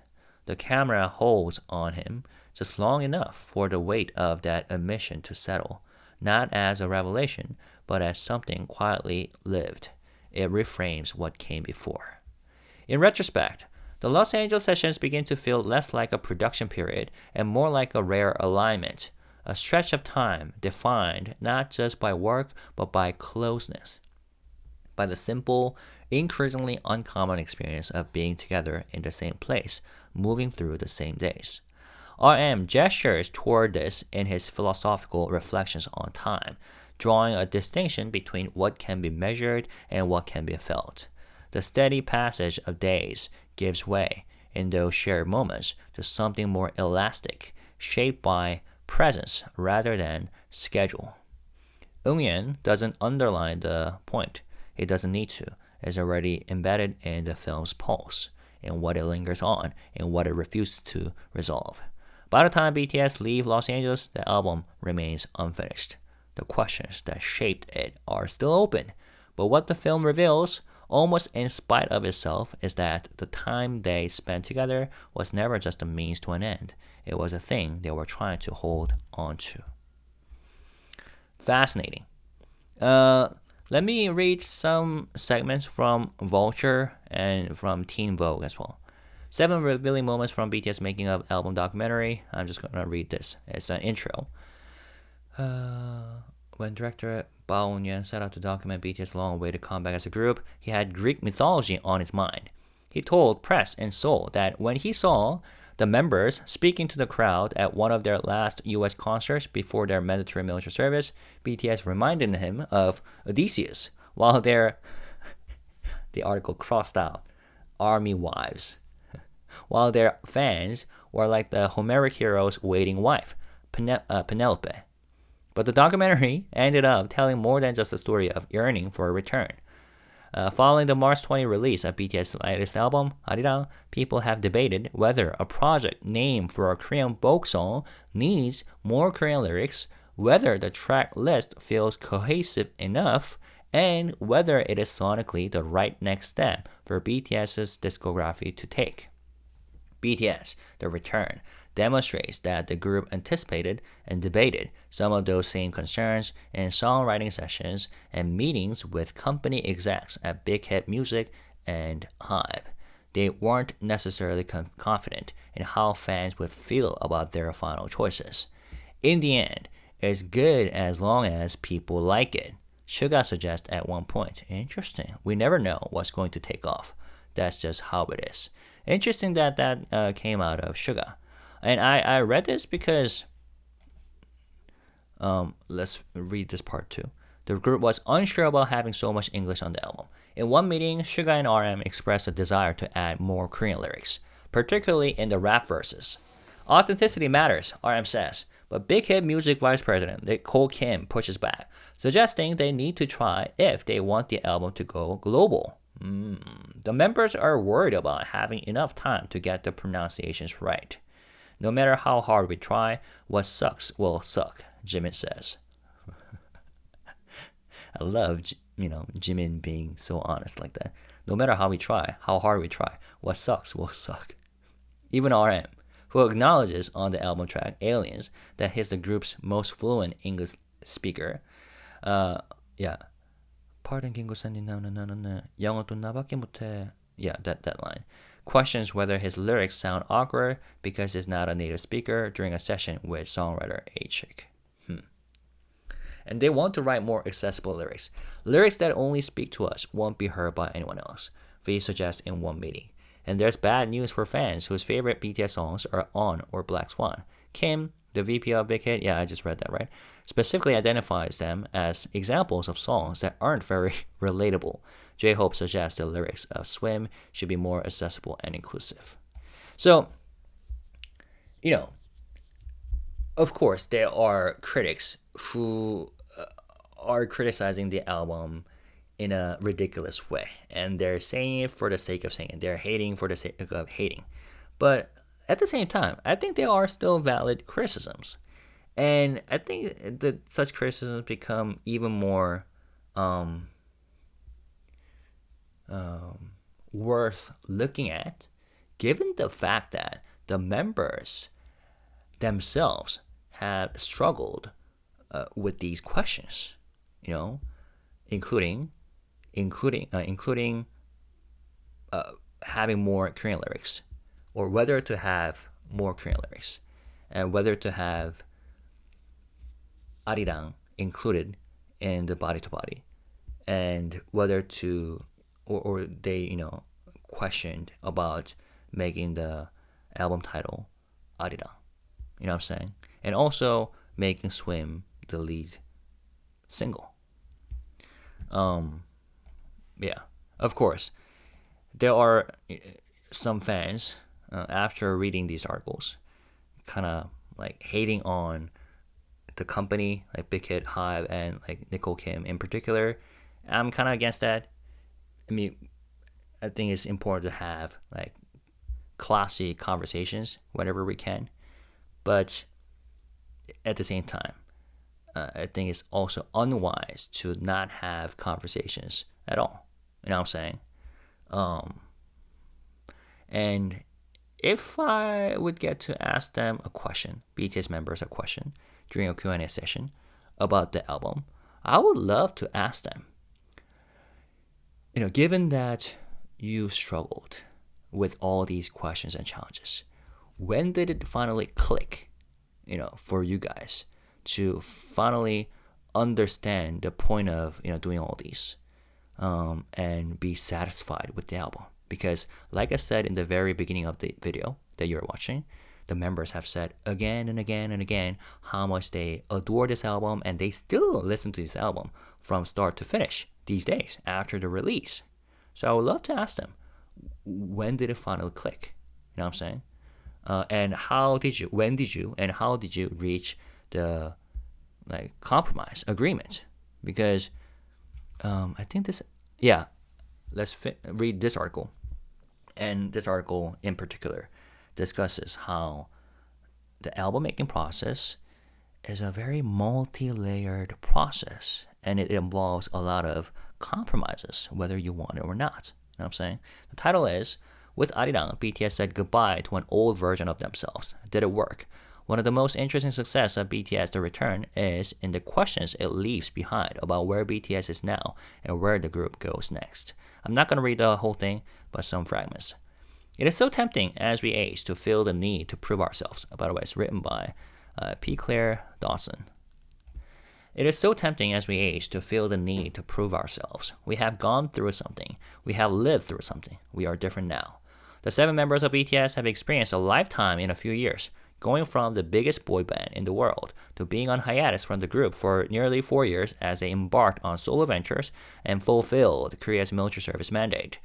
The camera holds on him just long enough for the weight of that admission to settle, not as a revelation, but as something quietly lived. It reframes what came before. In retrospect, the Los Angeles sessions begin to feel less like a production period and more like a rare alignment, a stretch of time defined not just by work but by closeness, by the simple, increasingly uncommon experience of being together in the same place, moving through the same days. RM gestures toward this in his philosophical reflections on time, drawing a distinction between what can be measured and what can be felt. The steady passage of days gives way, in those shared moments, to something more elastic, shaped by presence rather than schedule. Nguyen doesn't underline the point. He doesn't need to. It's already embedded in the film's pulse, in what it lingers on, and what it refuses to resolve. By the time BTS leave Los Angeles, the album remains unfinished. The questions that shaped it are still open, but what the film reveals, almost in spite of itself, is that the time they spent together was never just a means to an end. It was a thing they were trying to hold on to. Fascinating. Let me read some segments from Vulture and from Teen Vogue as well. 7 revealing moments from BTS making of album documentary. I'm just going to read this. It's an intro. When director Bao Nguyen set out to document BTS' long-awaited comeback as a group, he had Greek mythology on his mind. He told press in Seoul that when he saw the members speaking to the crowd at one of their last US concerts before their mandatory military service, BTS reminded him of Odysseus, while the article crossed out, army wives, while their fans were like the Homeric hero's waiting wife, Penelope. But the documentary ended up telling more than just a story of yearning for a return. Following the March 20 release of BTS' latest album, Arirang, people have debated whether a project named for a Korean folk song needs more Korean lyrics, whether the track list feels cohesive enough, and whether it is sonically the right next step for BTS's discography to take. BTS, The Return, demonstrates that the group anticipated and debated some of those same concerns in songwriting sessions and meetings with company execs at BIGHIT Music and HYBE. They weren't necessarily confident in how fans would feel about their final choices. In the end, it's good as long as people like it, Suga suggests at one point. Interesting. We never know what's going to take off. That's just how it is. Interesting that came out of Suga. And I read this because, let's read this part too. The group was unsure about having so much English on the album. In one meeting, Suga and RM expressed a desire to add more Korean lyrics, particularly in the rap verses. Authenticity matters, RM says, but BIGHIT Music Vice President Ko Kim pushes back, suggesting they need to try if they want the album to go global. The members are worried about having enough time to get the pronunciations right. No matter how hard we try, what sucks will suck, Jimin says. I love Jimin being so honest like that. No matter how we try, how hard we try, what sucks will suck. Even RM, who acknowledges on the album track Aliens that he's the group's most fluent English speaker. Yeah. Pardon 김구사님, no. 영어도 나밖에 못해. Yeah, that line. Questions whether his lyrics sound awkward because he's not a native speaker during a session with songwriter HYBE. And they want to write more accessible lyrics. Lyrics that only speak to us won't be heard by anyone else, they suggest in one meeting. And there's bad news for fans whose favorite BTS songs are On or Black Swan. Kim, the VP of Big Hit, yeah, I just read that, right, specifically identifies them as examples of songs that aren't very relatable. JHope suggests the lyrics of Swim should be more accessible and inclusive. So, of course, there are critics who are criticizing the album in a ridiculous way, and they're saying it for the sake of saying it. They're hating for the sake of hating. But at the same time, I think they are still valid criticisms. And I think that such criticisms become even more worth looking at, given the fact that the members themselves have struggled with these questions, including having more Korean lyrics, or whether to have more Korean lyrics, and whether to have Arirang included in the BODYTOBODY, and whether to, or they, questioned about making the album title Arirang. You know what I'm saying? And also making Swim the lead single. Yeah, of course, there are some fans, after reading these articles, kind of like hating on the company, like Big Hit, HYBE, and like Nicole Kim in particular. I'm kind of against that. I mean, I think it's important to have like classy conversations whenever we can, but at the same time, I think it's also unwise to not have conversations at all. You know what I'm saying? And if I would get to ask them a question, BTS members a question, during a Q&A session about the album, I would love to ask them, given that you struggled with all these questions and challenges, when did it finally click, for you guys to finally understand the point of, doing all these, and be satisfied with the album? Because like I said in the very beginning of the video that you're watching, the members have said again and again and again how much they adore this album, and they still listen to this album from start to finish these days after the release. So I would love to ask them, when did it finally click? You know what I'm saying? And how did you reach the compromise agreement? Because I think this, yeah, let's read this article. And this article in particular discusses how the album making process is a very multi-layered process, and it involves a lot of compromises, whether you want it or not. You know what I'm saying? The title is, with Arirang, BTS said goodbye to an old version of themselves. Did it work? One of the most interesting success of BTS The Return is in the questions it leaves behind about where BTS is now and where the group goes next. I'm not going to read the whole thing, but some fragments. It is so tempting as we age to feel the need to prove ourselves. By the way, it's written by P. Claire Dawson. It is so tempting as we age to feel the need to prove ourselves. We have gone through something. We have lived through something. We are different now. The 7 members of BTS have experienced a lifetime in a few years, going from the biggest boy band in the world to being on hiatus from the group for nearly 4 years as they embarked on solo ventures and fulfilled Korea's military service mandate.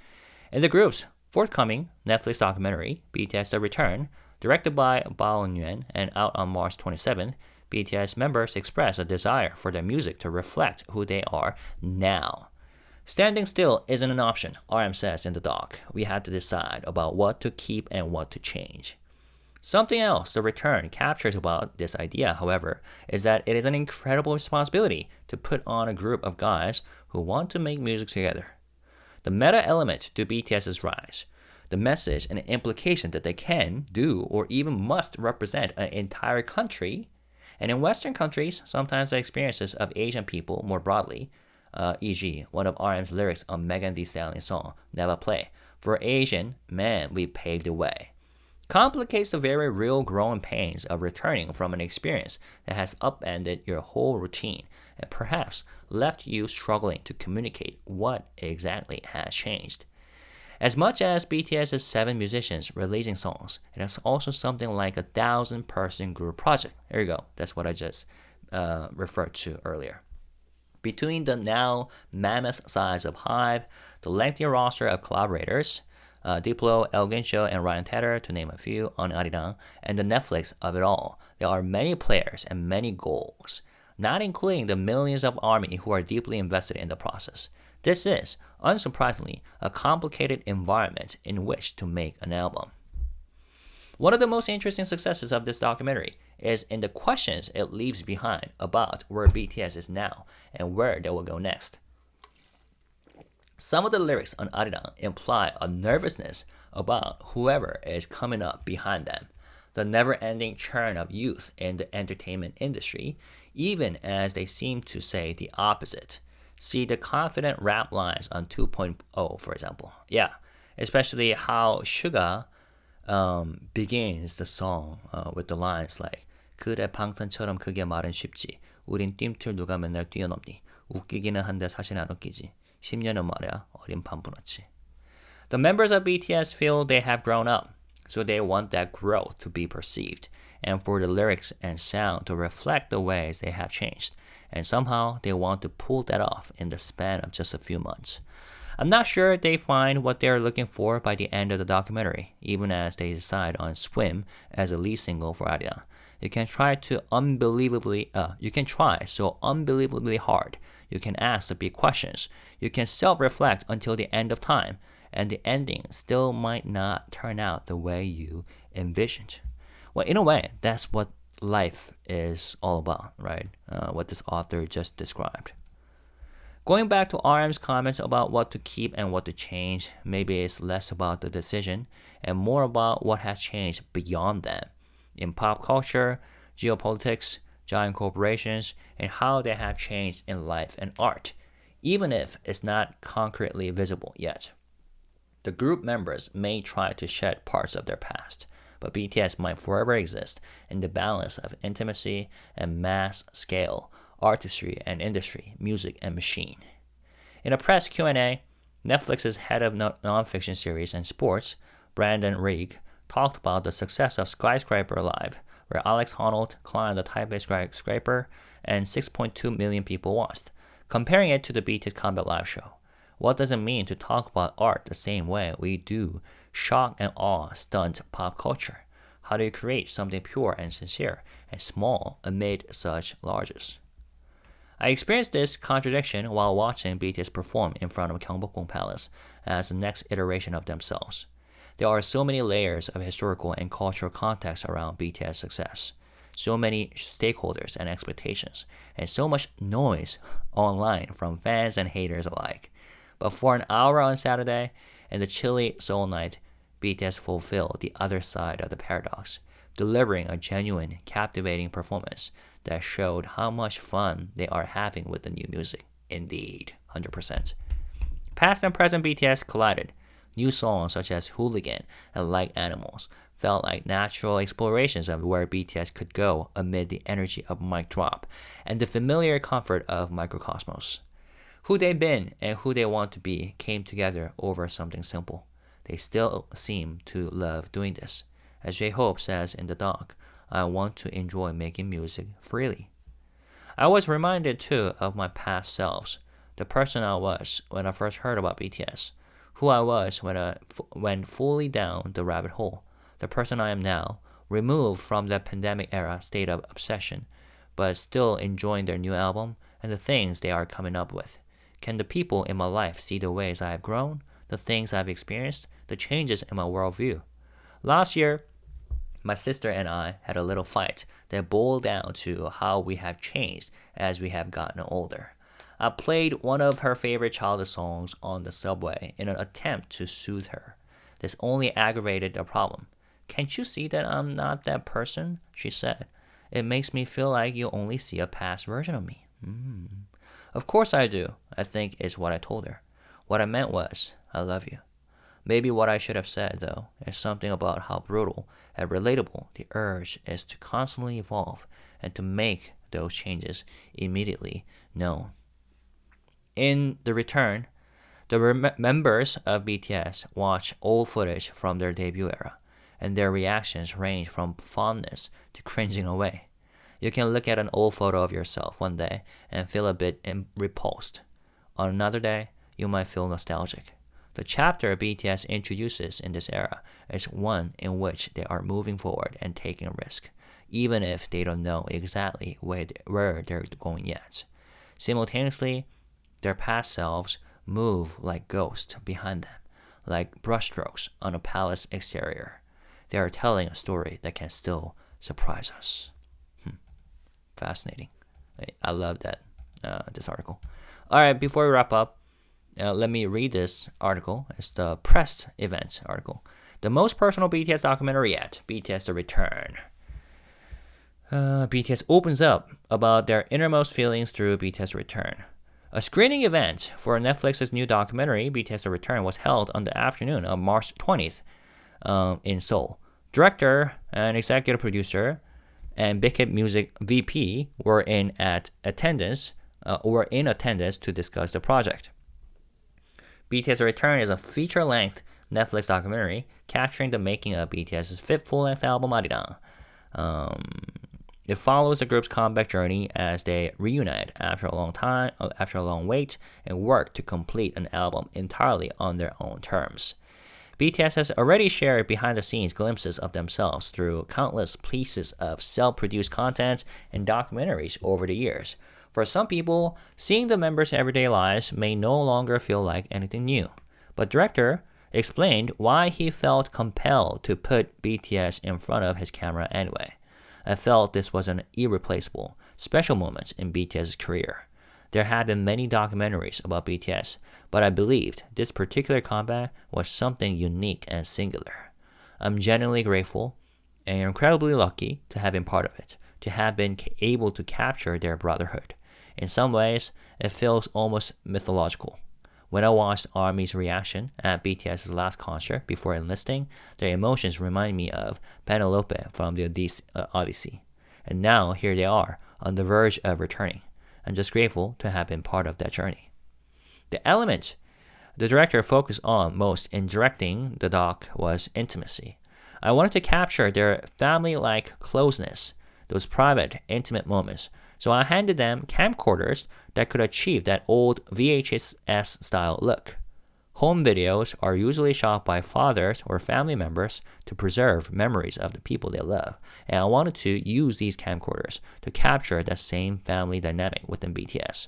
In the group's forthcoming Netflix documentary, BTS The Return, directed by Bao Nguyen and out on March 27th, BTS members express a desire for their music to reflect who they are now. Standing still isn't an option, RM says in the doc. We had to decide about what to keep and what to change. Something else the return captures about this idea, however, is that it is an incredible responsibility to put on a group of guys who want to make music together. The meta element to BTS's rise, the message and implication that they can, do, or even must represent an entire country, and in Western countries, sometimes the experiences of Asian people more broadly, e.g., one of RM's lyrics on Megan Thee Stallion's song, Never Play, for Asian, man, we paved the way, complicates the very real growing pains of returning from an experience that has upended your whole routine and perhaps left you struggling to communicate what exactly has changed. As much as BTS's 7 musicians releasing songs, it is also something like a 1,000-person group project. There you go. That's what I just referred to earlier. Between the now mammoth size of HYBE, the lengthy roster of collaborators, Diplo, Elgin Cho, and Ryan Tedder, to name a few, on Arirang, and the Netflix of it all, there are many players and many goals, not including the millions of ARMY who are deeply invested in the process. This is, unsurprisingly, a complicated environment in which to make an album. One of the most interesting successes of this documentary is in the questions it leaves behind about where BTS is now and where they will go next. Some of the lyrics on Arirang imply a nervousness about whoever is coming up behind them, the never-ending churn of youth in the entertainment industry, even as they seem to say the opposite. See the confident rap lines on 2.0, for example. Yeah, especially how Suga begins the song with the lines like 그래 방탄처럼 그게 말은 쉽지 우린 뜀틀 누가 맨날 뛰어넘니 웃기기는 한데 사실 안 웃기지 10년은 말야 어린 반부너치. The members of BTS feel they have grown up, so they want that growth to be perceived and for the lyrics and sound to reflect the ways they have changed. And somehow they want to pull that off in the span of just a few months. I'm not sure they find what they're looking for by the end of the documentary, even as they decide on Swim as a lead single for Arirang. You can try so unbelievably hard. You can ask the big questions. You can self-reflect until the end of time, and the ending still might not turn out the way you envisioned. Well, in a way, that's what life is all about, right? What this author just described. Going back to RM's comments about what to keep and what to change, maybe it's less about the decision and more about what has changed beyond them in pop culture, geopolitics, giant corporations, and how they have changed in life and art, even if it's not concretely visible yet. The group members may try to shed parts of their past, but BTS might forever exist in the balance of intimacy and mass scale, artistry and industry, music and machine. In a press Q&A, Netflix's head of nonfiction series and sports, Brandon Reig, talked about the success of Skyscraper Live, where Alex Honnold climbed the Taipei skyscraper and 6.2 million people watched, comparing it to the BTS Combat Live show. What does it mean to talk about art the same way we do shock and awe stunt pop culture? How do you create something pure and sincere and small amid such largesse? I experienced this contradiction while watching BTS perform in front of Gyeongbokgung Palace as the next iteration of themselves. There are so many layers of historical and cultural context around BTS success, so many stakeholders and expectations, and so much noise online from fans and haters alike. But for an hour on Saturday, and the chilly Seoul night, BTS fulfilled the other side of the paradox, delivering a genuine, captivating performance that showed how much fun they are having with the new music. Indeed, 100%. Past and present BTS collided. New songs such as Hooligan and Like Animals felt like natural explorations of where BTS could go amid the energy of Mic Drop and the familiar comfort of Microcosmos. Who they've been and who they want to be came together over something simple. They still seem to love doing this. As JHope says in the doc, I want to enjoy making music freely. I was reminded too of my past selves, the person I was when I first heard about BTS, who I was when I went fully down the rabbit hole, the person I am now, removed from the pandemic era state of obsession, but still enjoying their new album and the things they are coming up with. Can the people in my life see the ways I have grown, the things I've experienced, the changes in my worldview? Last year, My sister and I had a little fight that boiled down to how we have changed as we have gotten older. I played one of her favorite childhood songs on the subway in an attempt to soothe her. This only aggravated the problem. Can't you see that I'm not that person? She said. It makes me feel like you only see a past version of me. Of course I do, I think is what I told her. What I meant was, I love you. Maybe what I should have said, though, is something about how brutal and relatable the urge is to constantly evolve and to make those changes immediately known. In The Return, the members of BTS watch old footage from their debut era, and their reactions range from fondness to cringing away. You can look at an old photo of yourself one day and feel a bit repulsed. On another day, you might feel nostalgic. The chapter BTS introduces in this era is one in which they are moving forward and taking a risk, even if they don't know exactly where they're going yet. Simultaneously, their past selves move like ghosts behind them, like brushstrokes on a palace exterior. They are telling a story that can still surprise us. Fascinating. I love that, this article. All right, before we wrap up, let me read this article. It's the press event article. The most personal BTS documentary yet, BTS The Return. BTS opens up about their innermost feelings through BTS Return. A screening event for Netflix's new documentary, BTS The Return, was held on the afternoon of March 20th in Seoul. Director and executive producer and BIGHIT Music VP were in attendance to discuss the project. BTS Return is a feature-length Netflix documentary capturing the making of BTS's fifth full-length album, Arirang. It follows the group's comeback journey as they reunite after a long wait, and work to complete an album entirely on their own terms. BTS has already shared behind-the-scenes glimpses of themselves through countless pieces of self-produced content and documentaries over the years. For some people, seeing the members' everyday lives may no longer feel like anything new. But director explained why he felt compelled to put BTS in front of his camera anyway. I felt this was an irreplaceable, special moment in BTS's career. There had been many documentaries about BTS, but I believed this particular comeback was something unique and singular. I'm genuinely grateful and incredibly lucky to have been part of it, to have been able to capture their brotherhood. In some ways, it feels almost mythological. When I watched ARMY's reaction at BTS's last concert before enlisting, their emotions remind me of Penelope from the Odyssey. And now here they are, on the verge of returning. I'm just grateful to have been part of that journey. The element the director focused on most in directing the doc was intimacy. I wanted to capture their family-like closeness, those private, intimate moments. So I handed them camcorders that could achieve that old VHS-style look. Home videos are usually shot by fathers or family members to preserve memories of the people they love, and I wanted to use these camcorders to capture that same family dynamic within BTS.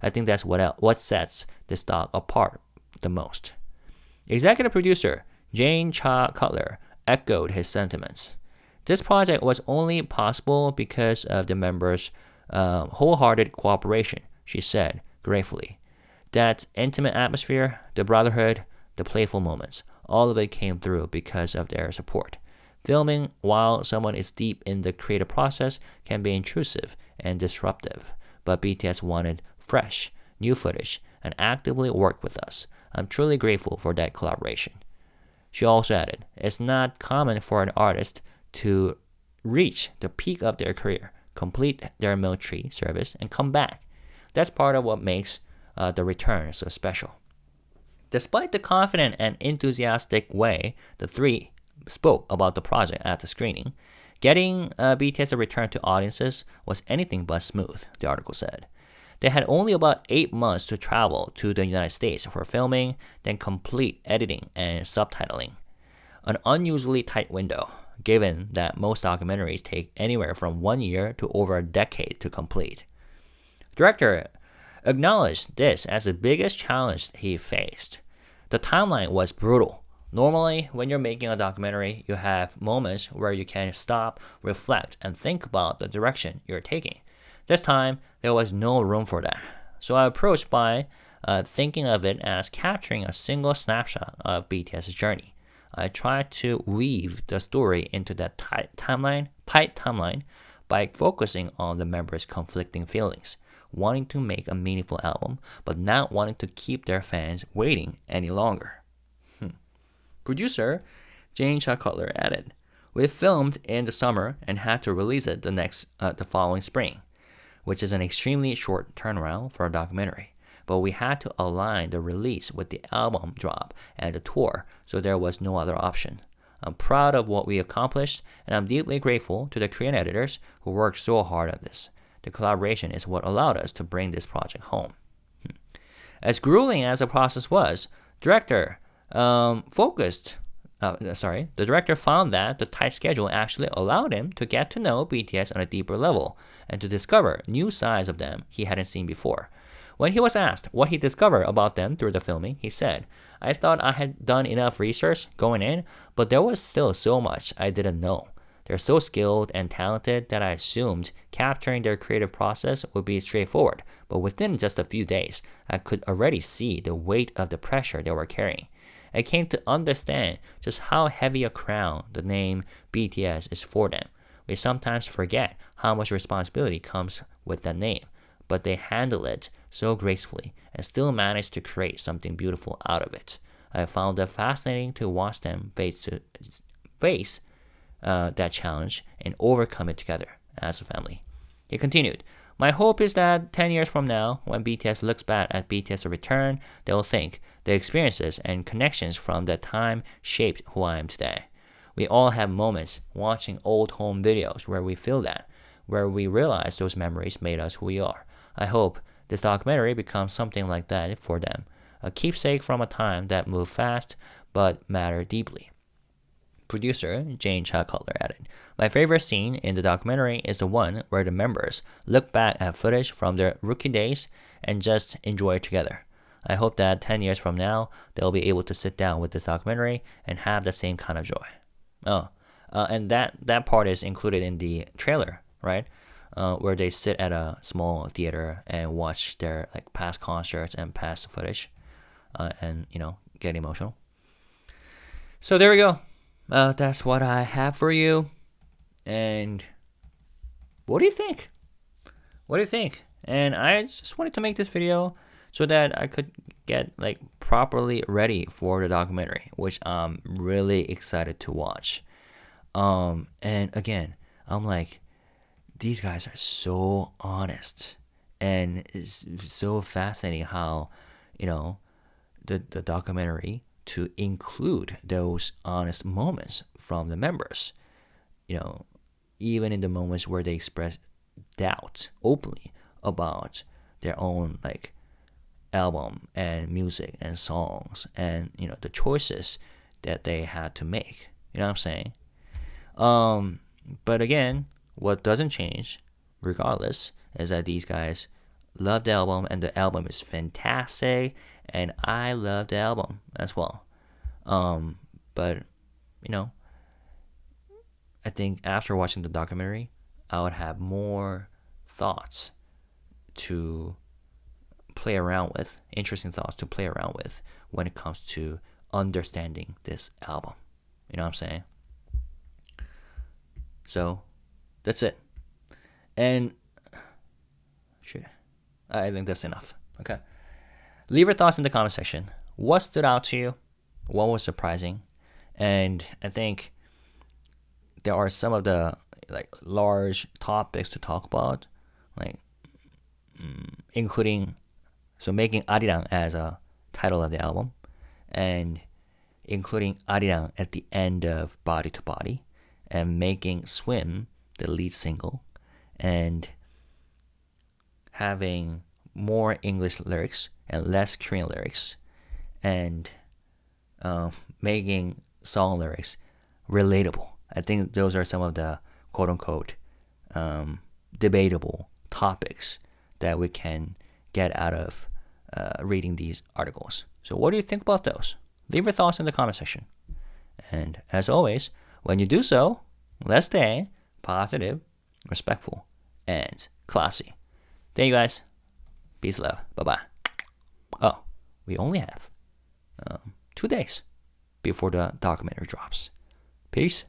I think that's what sets this doc apart the most. Executive producer Jane Cha Cutler echoed his sentiments. This project was only possible because of the members' wholehearted cooperation, she said gratefully. That intimate atmosphere, the brotherhood, the playful moments, all of it came through because of their support. Filming while someone is deep in the creative process can be intrusive and disruptive, but BTS wanted fresh, new footage and actively worked with us. I'm truly grateful for that collaboration. She also added, it's not common for an artist to reach the peak of their career, complete their military service, and come back. That's part of what makes the return so special. Despite the confident and enthusiastic way the three spoke about the project at the screening, getting BTS to return to audiences was anything but smooth, the article said. They had only about 8 months to travel to the United States for filming, then complete editing and subtitling. An unusually tight window, given that most documentaries take anywhere from 1 year to over a decade to complete. The director acknowledged this as the biggest challenge he faced. The timeline was brutal. Normally, when you're making a documentary, you have moments where you can stop, reflect, and think about the direction you're taking. This time, there was no room for that. So I approached by thinking of it as capturing a single snapshot of BTS's journey. I tried to weave the story into that tight timeline by focusing on the members' conflicting feelings, wanting to make a meaningful album, but not wanting to keep their fans waiting any longer. Producer Jane Cutler added, "We filmed in the summer and had to release it the following spring, which is an extremely short turnaround for a documentary. But we had to align the release with the album drop and the tour, so there was no other option. I'm proud of what we accomplished, and I'm deeply grateful to the Korean editors who worked so hard on this. The collaboration is what allowed us to bring this project home." As grueling as the process was, the director found that the tight schedule actually allowed him to get to know BTS on a deeper level and to discover new sides of them he hadn't seen before. When he was asked what he discovered about them through the filming, he said, "I thought I had done enough research going in, but there was still so much I didn't know. They're so skilled and talented that I assumed capturing their creative process would be straightforward, but within just a few days, I could already see the weight of the pressure they were carrying. I came to understand just how heavy a crown the name BTS is for them. We sometimes forget how much responsibility comes with that name, but they handle it so gracefully and still manage to create something beautiful out of it. I found it fascinating to watch them face that challenge and overcome it together as a family." He continued, "My hope is that 10 years from now, when BTS looks back at BTS Return, they'll think the experiences and connections from that time shaped who I am today. We all have moments watching old home videos where we feel that, where we realize those memories made us who we are. I hope this documentary becomes something like that for them, a keepsake from a time that moved fast but mattered deeply." Producer Jane Cutler added, "My favorite scene in the documentary is the one where the members look back at footage from their rookie days and just enjoy it together. I hope that 10 years from now, they'll be able to sit down with this documentary and have the same kind of joy." And that part is included in the trailer, right? Where they sit at a small theater and watch their past concerts and past footage, and get emotional. So there we go. That's what I have for you. And what do you think? What do you think? And I just wanted to make this video so that I could get properly ready for the documentary, which I'm really excited to watch. And again, I'm like, these guys are so honest, and it's so fascinating how the documentary to include those honest moments from the members, even in the moments where they express doubt openly about their own album and music and songs and the choices that they had to make. You know what I'm saying? But again, what doesn't change regardless is that these guys love the album, and the album is fantastic, and I love the album as well. But I think after watching the documentary, I would have more thoughts to play around with, interesting thoughts to play around with when it comes to understanding this album. You know what I'm saying? So that's it. And I think that's enough. Okay. Leave your thoughts in the comment section. What stood out to you? What was surprising? And I think there are some of the large topics to talk about, including making Arirang as a title of the album, and including Arirang at the end of Body to Body, and making Swim the lead single, and having more English lyrics and less Korean lyrics, and making song lyrics relatable. I think those are some of the quote-unquote debatable topics that we can get out of reading these articles. So what do you think about those? Leave your thoughts in the comment section. And as always, when you do so, let's stay positive, respectful, and classy. Thank you guys. Peace, love. Bye-bye. Oh, we only have 2 days before the documentary drops. Peace.